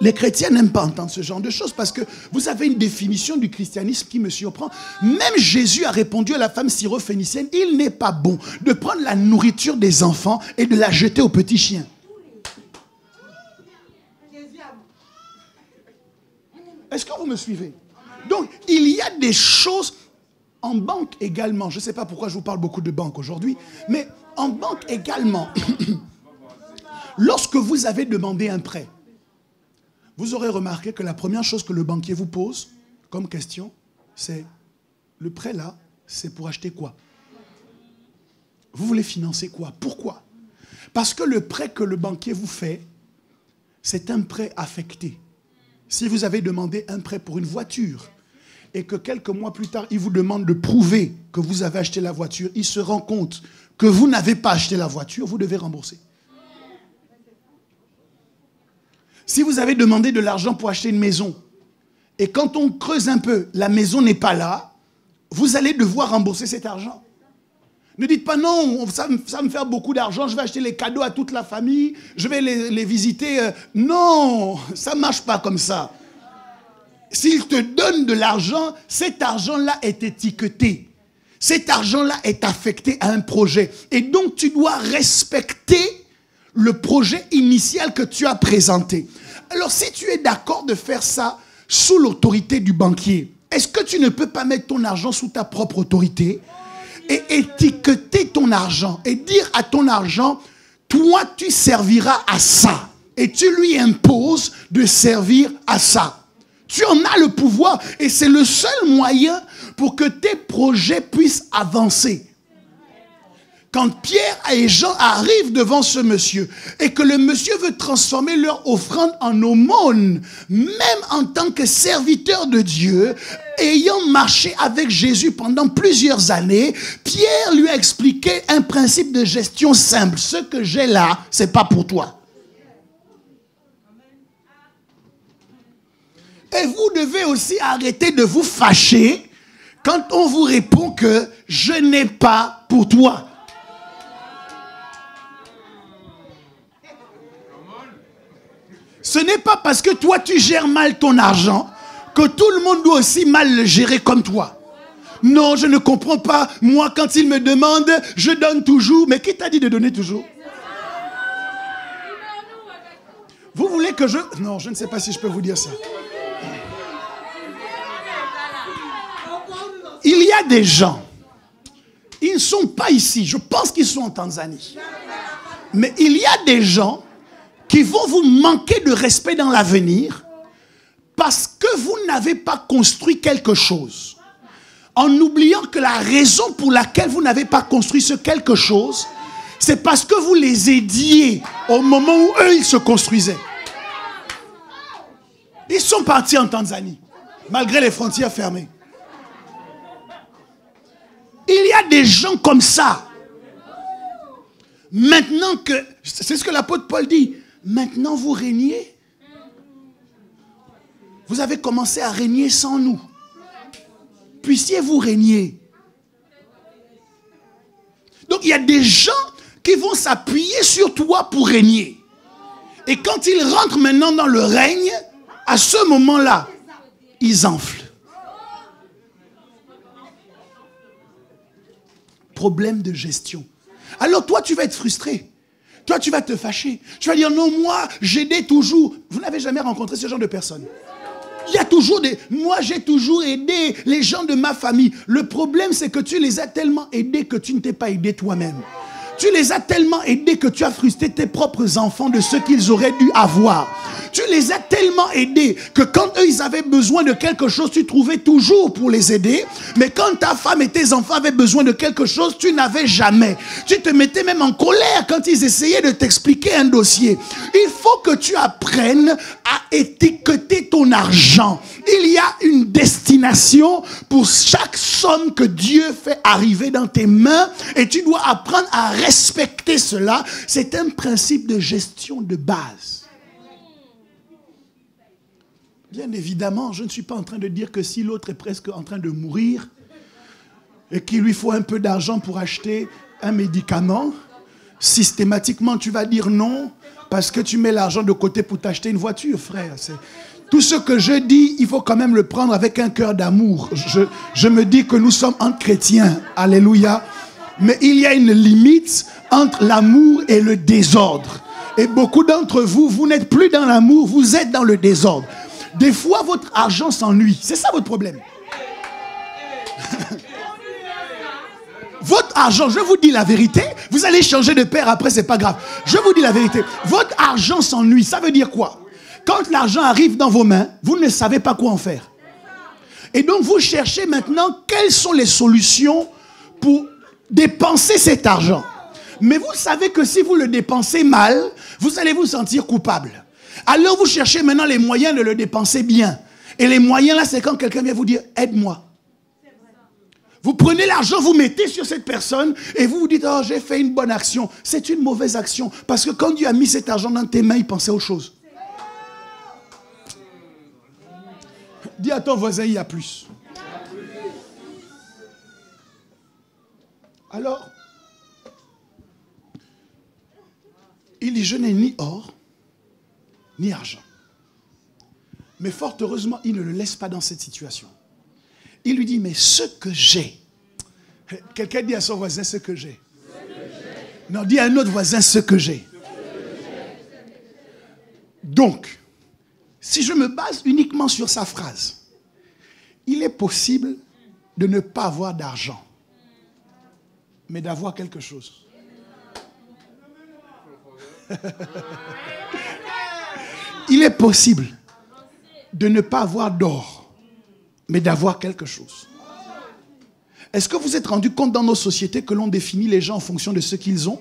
Les chrétiens n'aiment pas entendre ce genre de choses parce que vous avez une définition du christianisme qui me surprend. Même Jésus a répondu à la femme syrophénicienne, il n'est pas bon de prendre la nourriture des enfants et de la jeter aux petits chiens. Est-ce que vous me suivez? Donc, il y a des choses en banque également. Je ne sais pas pourquoi je vous parle beaucoup de banque aujourd'hui, mais en banque également, lorsque vous avez demandé un prêt, vous aurez remarqué que la première chose que le banquier vous pose comme question, c'est le prêt là, c'est pour acheter quoi? Vous voulez financer quoi? Pourquoi? Parce que le prêt que le banquier vous fait, c'est un prêt affecté. Si vous avez demandé un prêt pour une voiture et que quelques mois plus tard, il vous demande de prouver que vous avez acheté la voiture, il se rend compte que vous n'avez pas acheté la voiture, vous devez rembourser. Si vous avez demandé de l'argent pour acheter une maison et quand on creuse un peu, la maison n'est pas là, vous allez devoir rembourser cet argent. Ne dites pas non, ça va me faire beaucoup d'argent, je vais acheter les cadeaux à toute la famille, je vais les visiter. Non, ça ne marche pas comme ça. S'il te donne de l'argent, cet argent-là est étiqueté. Cet argent-là est affecté à un projet. Et donc tu dois respecter le projet initial que tu as présenté. Alors si tu es d'accord de faire ça sous l'autorité du banquier, est-ce que tu ne peux pas mettre ton argent sous ta propre autorité et étiqueter ton argent et dire à ton argent, toi tu serviras à ça. Et tu lui imposes de servir à ça. Tu en as le pouvoir et c'est le seul moyen pour que tes projets puissent avancer. Quand Pierre et Jean arrivent devant ce monsieur et que le monsieur veut transformer leur offrande en aumône, même en tant que serviteur de Dieu, ayant marché avec Jésus pendant plusieurs années, Pierre lui a expliqué un principe de gestion simple. Ce que j'ai là, ce n'est pas pour toi. Et vous devez aussi arrêter de vous fâcher quand on vous répond que je n'ai pas pour toi. Ce n'est pas parce que toi tu gères mal ton argent que tout le monde doit aussi mal le gérer comme toi. Non, je ne comprends pas. Moi, quand il me demande, je donne toujours. Mais qui t'a dit de donner toujours? Vous voulez que je... Non, je ne sais pas si je peux vous dire ça. Il y a des gens, ils ne sont pas ici, je pense qu'ils sont en Tanzanie. Mais il y a des gens qui vont vous manquer de respect dans l'avenir parce que vous n'avez pas construit quelque chose. En oubliant que la raison pour laquelle vous n'avez pas construit ce quelque chose, c'est parce que vous les aidiez au moment où eux, ils se construisaient. Ils sont partis en Tanzanie, malgré les frontières fermées. Il y a des gens comme ça. Maintenant que, c'est ce que l'apôtre Paul dit, maintenant vous régnez. Vous avez commencé à régner sans nous. Puissiez-vous régner. Donc il y a des gens qui vont s'appuyer sur toi pour régner. Et quand ils rentrent maintenant dans le règne, à ce moment-là, ils enflent. Problème de gestion. Alors toi, tu vas être frustré. Toi, tu vas te fâcher. Tu vas dire, non, moi, j'aidais toujours. Vous n'avez jamais rencontré ce genre de personnes. Il y a toujours des... Moi, j'ai toujours aidé les gens de ma famille. Le problème, c'est que tu les as tellement aidés que tu ne t'es pas aidé toi-même. Tu les as tellement aidés que tu as frustré tes propres enfants de ce qu'ils auraient dû avoir. Tu les as tellement aidés que quand eux, ils avaient besoin de quelque chose, tu trouvais toujours pour les aider. Mais quand ta femme et tes enfants avaient besoin de quelque chose, tu n'avais jamais. Tu te mettais même en colère quand ils essayaient de t'expliquer un dossier. Il faut que tu apprennes à étiqueter ton argent. Il y a une destination pour chaque somme que Dieu fait arriver dans tes mains et tu dois apprendre à respecter cela. C'est un principe de gestion de base. Bien évidemment, je ne suis pas en train de dire que si l'autre est presque en train de mourir et qu'il lui faut un peu d'argent pour acheter un médicament, systématiquement tu vas dire non parce que tu mets l'argent de côté pour t'acheter une voiture, frère. Tout ce que je dis, il faut quand même le prendre avec un cœur d'amour. Je me dis que nous sommes entre chrétiens. Alléluia. Mais il y a une limite entre l'amour et le désordre. Et beaucoup d'entre vous, vous n'êtes plus dans l'amour, vous êtes dans le désordre. Des fois, votre argent s'ennuie. C'est ça votre problème. Votre argent, je vous dis la vérité, vous allez changer de père après, c'est pas grave. Je vous dis la vérité. Votre argent s'ennuie. Ça veut dire quoi? Quand l'argent arrive dans vos mains, vous ne savez pas quoi en faire. Et donc, vous cherchez maintenant quelles sont les solutions pour dépenser cet argent. Mais vous savez que si vous le dépensez mal, vous allez vous sentir coupable. Alors vous cherchez maintenant les moyens de le dépenser bien. Et les moyens là, c'est quand quelqu'un vient vous dire, aide-moi. Vous prenez l'argent, vous mettez sur cette personne et vous vous dites, oh, j'ai fait une bonne action. C'est une mauvaise action. Parce que quand Dieu a mis cet argent dans tes mains, il pensait aux choses. Dis à ton voisin, il y a plus. Alors, il dit, je n'ai ni or, ni argent. Mais fort heureusement, il ne le laisse pas dans cette situation. Il lui dit, mais ce que j'ai. Quelqu'un dit à son voisin, ce que j'ai. Non, dis à un autre voisin, ce que j'ai. Donc, si je me base uniquement sur sa phrase, il est possible de ne pas avoir d'argent, mais d'avoir quelque chose. Il est possible de ne pas avoir d'or, mais d'avoir quelque chose. Est-ce que vous êtes rendu compte dans nos sociétés que l'on définit les gens en fonction de ce qu'ils ont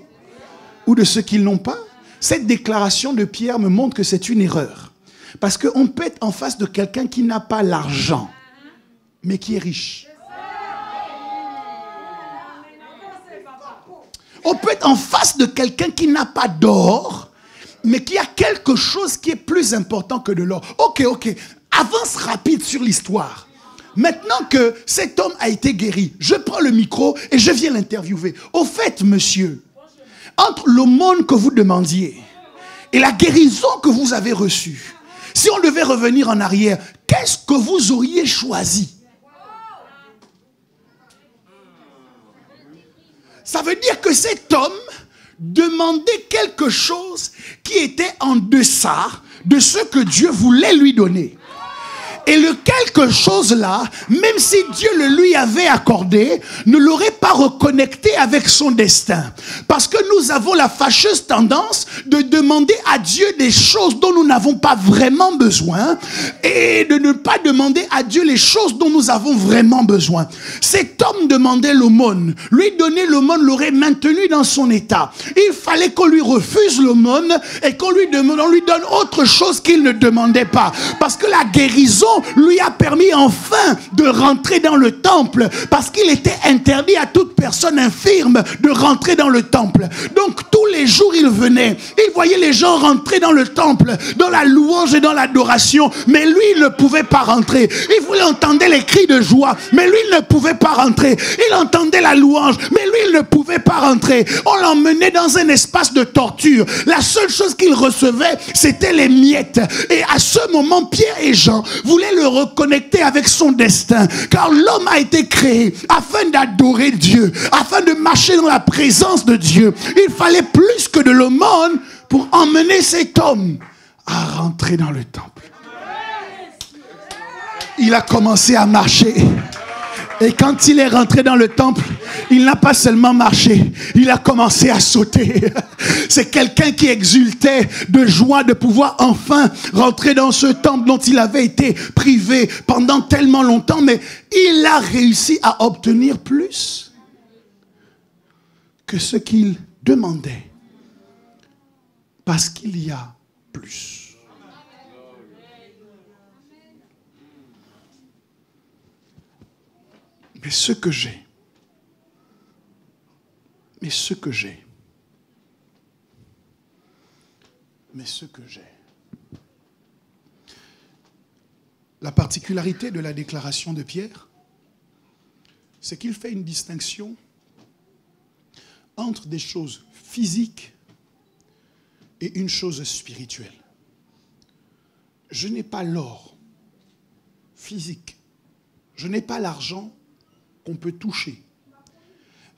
ou de ce qu'ils n'ont pas? Cette déclaration de Pierre me montre que c'est une erreur. Parce qu'on peut être en face de quelqu'un qui n'a pas l'argent, mais qui est riche. On peut être en face de quelqu'un qui n'a pas d'or, mais qui a quelque chose qui est plus important que de l'or. Ok. Avance rapide sur l'histoire. Maintenant que cet homme a été guéri, je prends le micro et je viens l'interviewer. Au fait, monsieur, entre l'aumône que vous demandiez et la guérison que vous avez reçue, si on devait revenir en arrière, qu'est-ce que vous auriez choisi? Ça veut dire que cet homme demandait quelque chose qui était en deçà de ce que Dieu voulait lui donner. Et le quelque chose là, même si Dieu le lui avait accordé, ne l'aurait pas reconnecté avec son destin. Parce que nous avons la fâcheuse tendance de demander à Dieu des choses dont nous n'avons pas vraiment besoin et de ne pas demander à Dieu les choses dont nous avons vraiment besoin. Cet homme demandait l'aumône. Lui donner l'aumône l'aurait maintenu dans son état. Il fallait qu'on lui refuse l'aumône et qu'on lui donne autre chose qu'il ne demandait pas. Parce que la guérison lui a permis enfin de rentrer dans le temple, parce qu'il était interdit à toute personne infirme de rentrer dans le temple. Donc tous les jours il venait, il voyait les gens rentrer dans le temple, dans la louange et dans l'adoration, mais lui il ne pouvait pas rentrer. Il entendait les cris de joie, mais lui il ne pouvait pas rentrer. Il entendait la louange, mais lui il ne pouvait pas rentrer. On l'emmenait dans un espace de torture. La seule chose qu'il recevait, c'était les miettes. Et à ce moment, Pierre et Jean voulaient le reconnecter avec son destin, car l'homme a été créé afin d'adorer Dieu, afin de marcher dans la présence de Dieu. Il fallait plus que de l'aumône pour emmener cet homme à rentrer dans le temple. Il a commencé à marcher. Et quand il est rentré dans le temple, il n'a pas seulement marché, il a commencé à sauter. C'est quelqu'un qui exultait de joie de pouvoir enfin rentrer dans ce temple dont il avait été privé pendant tellement longtemps, mais il a réussi à obtenir plus que ce qu'il demandait. Parce qu'il y a plus. Mais ce que j'ai, la particularité de la déclaration de Pierre, c'est qu'il fait une distinction entre des choses physiques et une chose spirituelle. Je n'ai pas l'or physique, je n'ai pas l'argent qu'on peut toucher.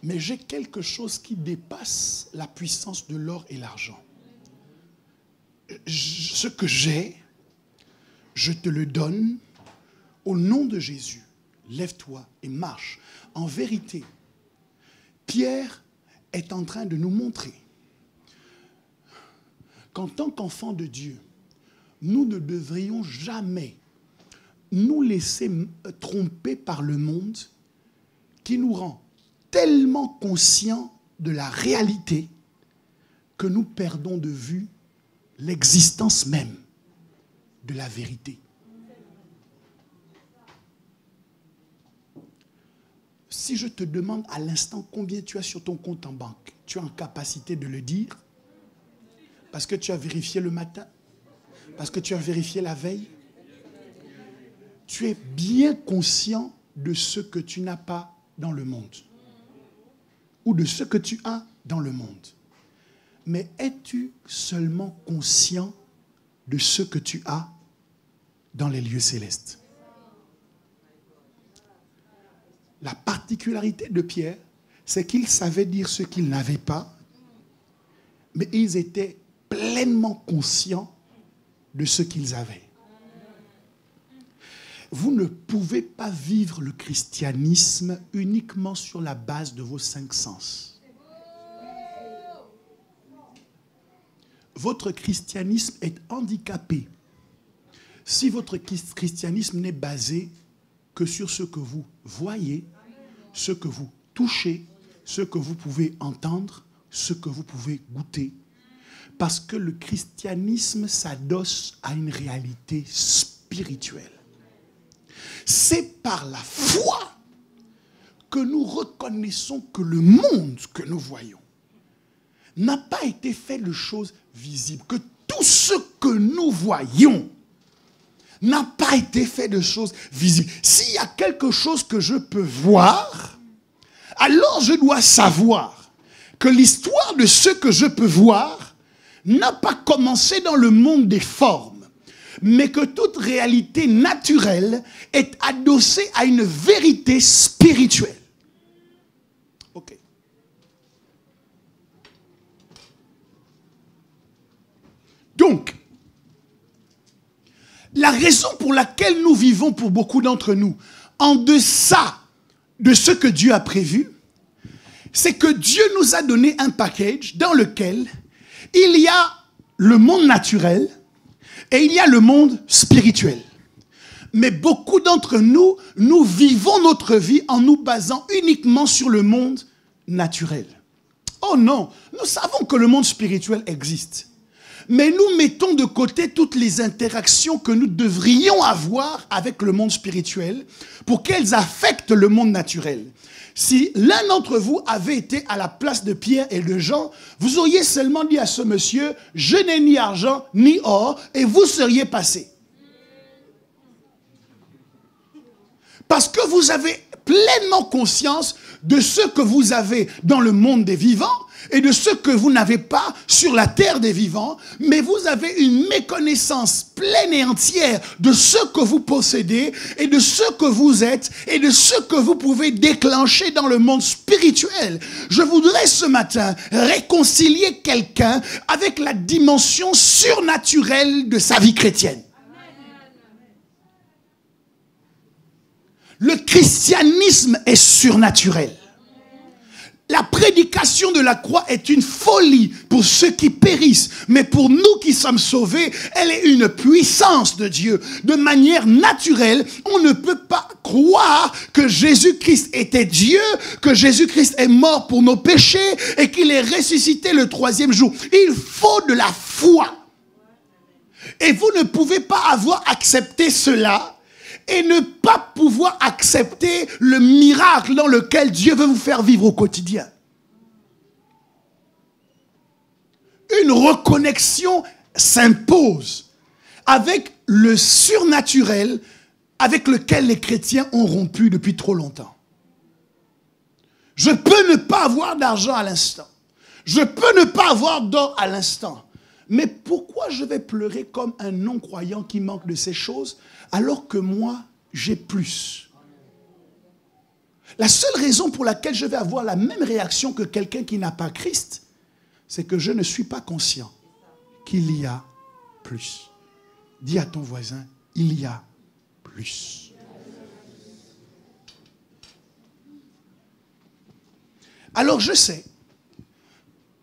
Mais j'ai quelque chose qui dépasse la puissance de l'or et l'argent. Ce que j'ai, je te le donne au nom de Jésus. Lève-toi et marche. En vérité, Pierre est en train de nous montrer qu'en tant qu'enfants de Dieu, nous ne devrions jamais nous laisser tromper par le monde qui nous rend tellement conscients de la réalité que nous perdons de vue l'existence même de la vérité. Si je te demande à l'instant combien tu as sur ton compte en banque, tu es en capacité de le dire? Parce que tu as vérifié le matin? Parce que tu as vérifié la veille? Tu es bien conscient de ce que tu n'as pas dans le monde. Ou de ce que tu as dans le monde. Mais es-tu seulement conscient de ce que tu as dans les lieux célestes? La particularité de Pierre, c'est qu'il savait dire ce qu'il n'avait pas, mais ils étaient pleinement conscients de ce qu'ils avaient. Vous ne pouvez pas vivre le christianisme uniquement sur la base de vos 5 sens. Votre christianisme est handicapé si votre christianisme n'est basé que sur ce que vous voyez, ce que vous touchez, ce que vous pouvez entendre, ce que vous pouvez goûter. Parce que le christianisme s'adosse à une réalité spirituelle. C'est par la foi que nous reconnaissons que le monde que nous voyons n'a pas été fait de choses visibles, que tout ce que nous voyons n'a pas été fait de choses visibles. S'il y a quelque chose que je peux voir, alors je dois savoir que l'histoire de ce que je peux voir n'a pas commencé dans le monde des formes, mais que toute réalité naturelle est adossée à une vérité spirituelle. Ok. Donc, la raison pour laquelle nous vivons, pour beaucoup d'entre nous, en deçà de ce que Dieu a prévu, c'est que Dieu nous a donné un package dans lequel il y a le monde naturel et il y a le monde spirituel. Mais beaucoup d'entre nous, nous vivons notre vie en nous basant uniquement sur le monde naturel. Oh non, nous savons que le monde spirituel existe. Mais nous mettons de côté toutes les interactions que nous devrions avoir avec le monde spirituel pour qu'elles affectent le monde naturel. Si l'un d'entre vous avait été à la place de Pierre et de Jean, vous auriez seulement dit à ce monsieur, je n'ai ni argent ni or, et vous seriez passé. Parce que vous avez pleinement conscience de ce que vous avez dans le monde des vivants et de ce que vous n'avez pas sur la terre des vivants, mais vous avez une méconnaissance pleine et entière de ce que vous possédez et de ce que vous êtes et de ce que vous pouvez déclencher dans le monde spirituel. Je voudrais ce matin réconcilier quelqu'un avec la dimension surnaturelle de sa vie chrétienne. Le christianisme est surnaturel. La prédication de la croix est une folie pour ceux qui périssent. Mais pour nous qui sommes sauvés, elle est une puissance de Dieu. De manière naturelle, on ne peut pas croire que Jésus-Christ était Dieu, que Jésus-Christ est mort pour nos péchés et qu'il est ressuscité le 3e jour. Il faut de la foi. Et vous ne pouvez pas avoir accepté cela et ne pas pouvoir accepter le miracle dans lequel Dieu veut vous faire vivre au quotidien. Une reconnexion s'impose avec le surnaturel avec lequel les chrétiens ont rompu depuis trop longtemps. Je peux ne pas avoir d'argent à l'instant. Je peux ne pas avoir d'or à l'instant. Mais pourquoi je vais pleurer comme un non-croyant qui manque de ces choses alors que moi, j'ai plus? La seule raison pour laquelle je vais avoir la même réaction que quelqu'un qui n'a pas Christ, c'est que je ne suis pas conscient qu'il y a plus. Dis à ton voisin, il y a plus. Alors je sais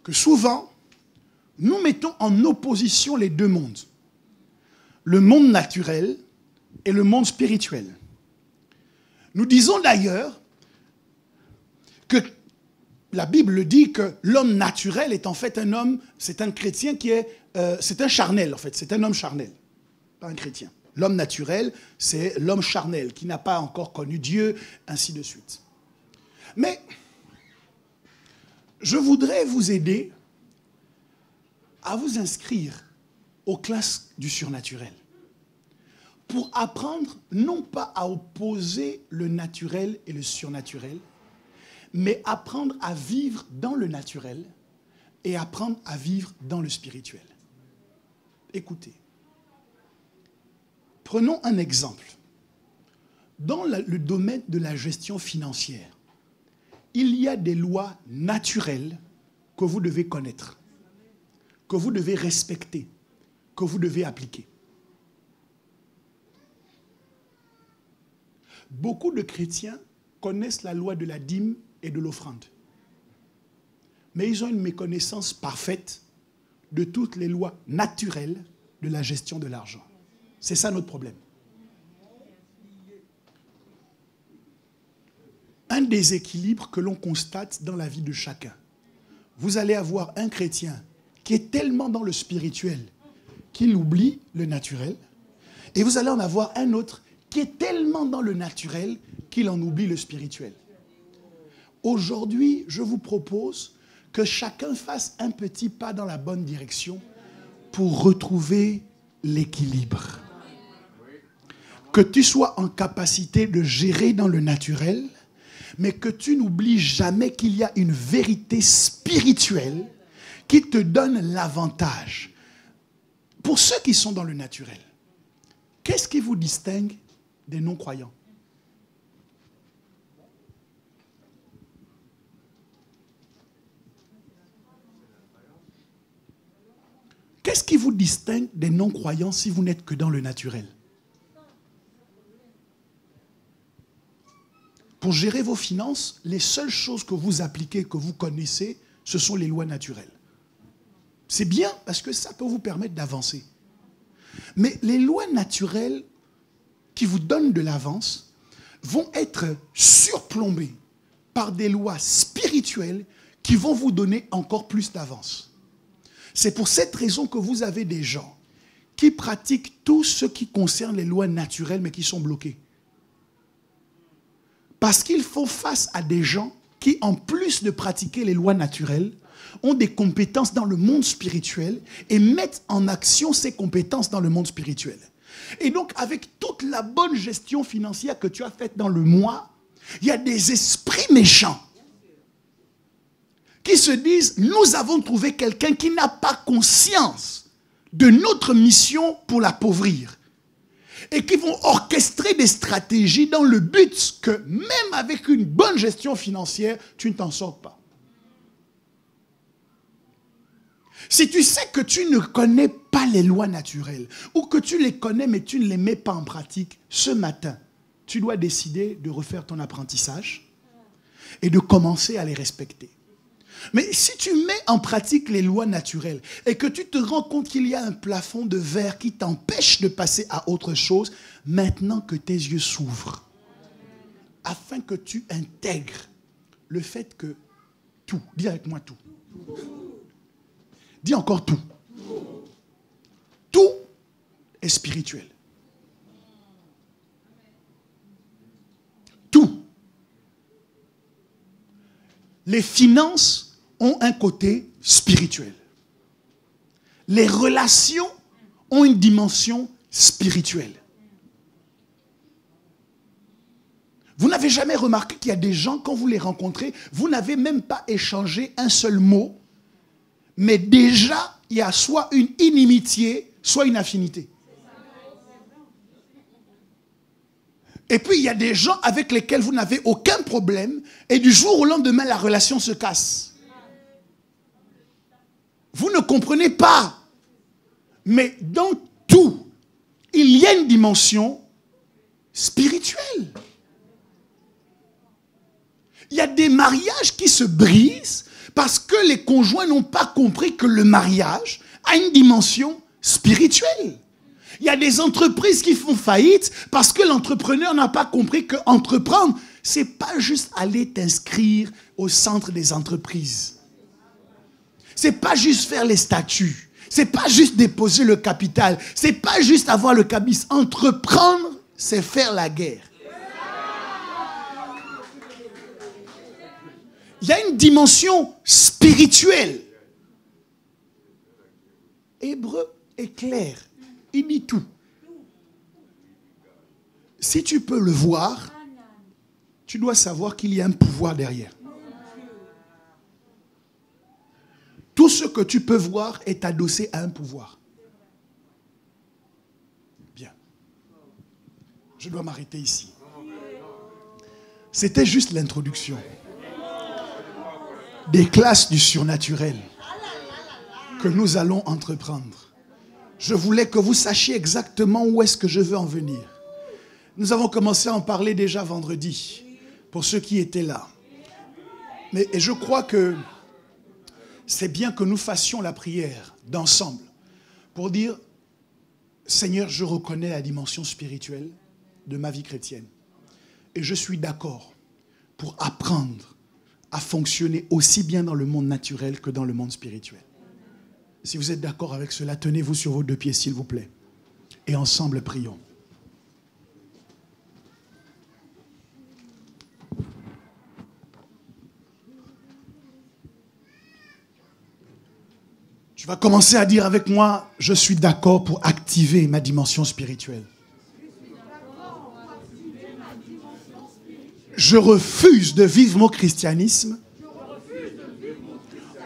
que souvent, nous mettons en opposition les deux mondes. Le monde naturel et le monde spirituel. Nous disons d'ailleurs que la Bible dit que l'homme naturel est en fait un homme, c'est un chrétien qui est, c'est un charnel en fait, c'est un homme charnel. pas un chrétien. L'homme naturel, c'est l'homme charnel qui n'a pas encore connu Dieu, ainsi de suite. Mais je voudrais vous aider à vous inscrire aux classes du surnaturel pour apprendre non pas à opposer le naturel et le surnaturel, mais apprendre à vivre dans le naturel et apprendre à vivre dans le spirituel. Écoutez. Prenons un exemple. Dans le domaine de la gestion financière, il y a des lois naturelles que vous devez connaître, que vous devez respecter, que vous devez appliquer. Beaucoup de chrétiens connaissent la loi de la dîme et de l'offrande, mais ils ont une méconnaissance parfaite de toutes les lois naturelles de la gestion de l'argent. C'est ça notre problème. Un déséquilibre que l'on constate dans la vie de chacun. Vous allez avoir un chrétien qui est tellement dans le spirituel qu'il oublie le naturel. Et vous allez en avoir un autre qui est tellement dans le naturel qu'il en oublie le spirituel. Aujourd'hui, je vous propose que chacun fasse un petit pas dans la bonne direction pour retrouver l'équilibre. Que tu sois en capacité de gérer dans le naturel, mais que tu n'oublies jamais qu'il y a une vérité spirituelle qui te donne l'avantage. Pour ceux qui sont dans le naturel, qu'est-ce qui vous distingue des non-croyants? Qu'est-ce qui vous distingue des non-croyants si vous n'êtes que dans le naturel? Pour gérer vos finances, les seules choses que vous appliquez, que vous connaissez, ce sont les lois naturelles. C'est bien parce que ça peut vous permettre d'avancer. Mais les lois naturelles qui vous donnent de l'avance vont être surplombées par des lois spirituelles qui vont vous donner encore plus d'avance. C'est pour cette raison que vous avez des gens qui pratiquent tout ce qui concerne les lois naturelles mais qui sont bloqués. Parce qu'ils font face à des gens qui, en plus de pratiquer les lois naturelles, ont des compétences dans le monde spirituel et mettent en action ces compétences dans le monde spirituel. Et donc, avec toute la bonne gestion financière que tu as faite dans le mois, il y a des esprits méchants qui se disent, nous avons trouvé quelqu'un qui n'a pas conscience de notre mission pour l'appauvrir. Et qui vont orchestrer des stratégies dans le but que même avec une bonne gestion financière, tu ne t'en sors pas. Si tu sais que tu ne connais pas les lois naturelles, ou que tu les connais mais tu ne les mets pas en pratique, ce matin, tu dois décider de refaire ton apprentissage et de commencer à les respecter. Mais si tu mets en pratique les lois naturelles et que tu te rends compte qu'il y a un plafond de verre qui t'empêche de passer à autre chose, maintenant que tes yeux s'ouvrent, afin que tu intègres le fait que tout, dis avec moi tout, dis encore tout, tout est spirituel. Tout. Les finances ont un côté spirituel. Les relations ont une dimension spirituelle. Vous n'avez jamais remarqué qu'il y a des gens, quand vous les rencontrez, vous n'avez même pas échangé un seul mot, mais déjà, il y a soit une inimitié, soit une affinité. Et puis, il y a des gens avec lesquels vous n'avez aucun problème, et du jour au lendemain, la relation se casse. Vous ne comprenez pas. Mais dans tout, il y a une dimension spirituelle. Il y a des mariages qui se brisent parce que les conjoints n'ont pas compris que le mariage a une dimension spirituelle. Il y a des entreprises qui font faillite parce que l'entrepreneur n'a pas compris que entreprendre, c'est pas juste aller t'inscrire au centre des entreprises. C'est pas juste faire les statuts. c'est pas juste déposer le capital. C'est pas juste avoir le cabis. Entreprendre, c'est faire la guerre. Il y a une dimension spirituelle. Hébreu est clair. Il dit tout. Si tu peux le voir, tu dois savoir qu'il y a un pouvoir derrière. Tout ce que tu peux voir est adossé à un pouvoir. Bien. Je dois m'arrêter ici. C'était juste l'introduction des classes du surnaturel que nous allons entreprendre. Je voulais que vous sachiez exactement où est-ce que je veux en venir. Nous avons commencé à en parler déjà vendredi, pour ceux qui étaient là. Et je crois que c'est bien que nous fassions la prière d'ensemble pour dire, Seigneur, je reconnais la dimension spirituelle de ma vie chrétienne. Et je suis d'accord pour apprendre à fonctionner aussi bien dans le monde naturel que dans le monde spirituel. Si vous êtes d'accord avec cela, tenez-vous sur vos deux pieds, s'il vous plaît. Et ensemble, prions. Tu vas commencer à dire avec moi, je suis d'accord pour activer ma dimension spirituelle. Je refuse de vivre mon christianisme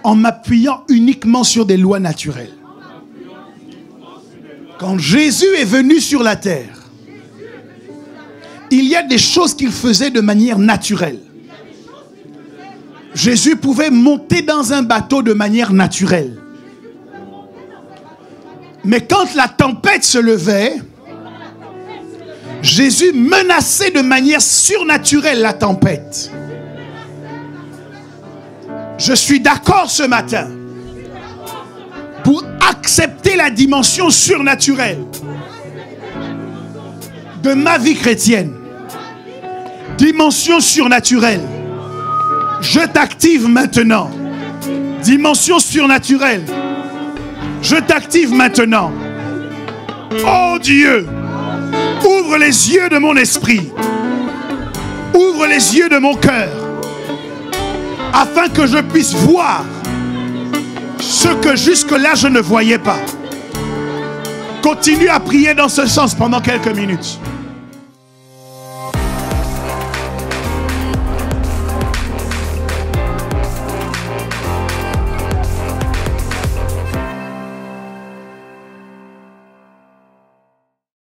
en m'appuyant uniquement sur des lois naturelles. Quand Jésus est venu sur la terre, il y a des choses qu'il faisait de manière naturelle. Jésus pouvait monter dans un bateau de manière naturelle. Mais quand la tempête se levait, Jésus menaçait de manière surnaturelle la tempête. Je suis d'accord ce matin pour accepter la dimension surnaturelle de ma vie chrétienne. Dimension surnaturelle. Je t'active maintenant. Dimension surnaturelle. Je t'active maintenant. Oh Dieu, ouvre les yeux de mon esprit. Ouvre les yeux de mon cœur. Afin que je puisse voir ce que jusque-là je ne voyais pas. Continue à prier dans ce sens pendant quelques minutes.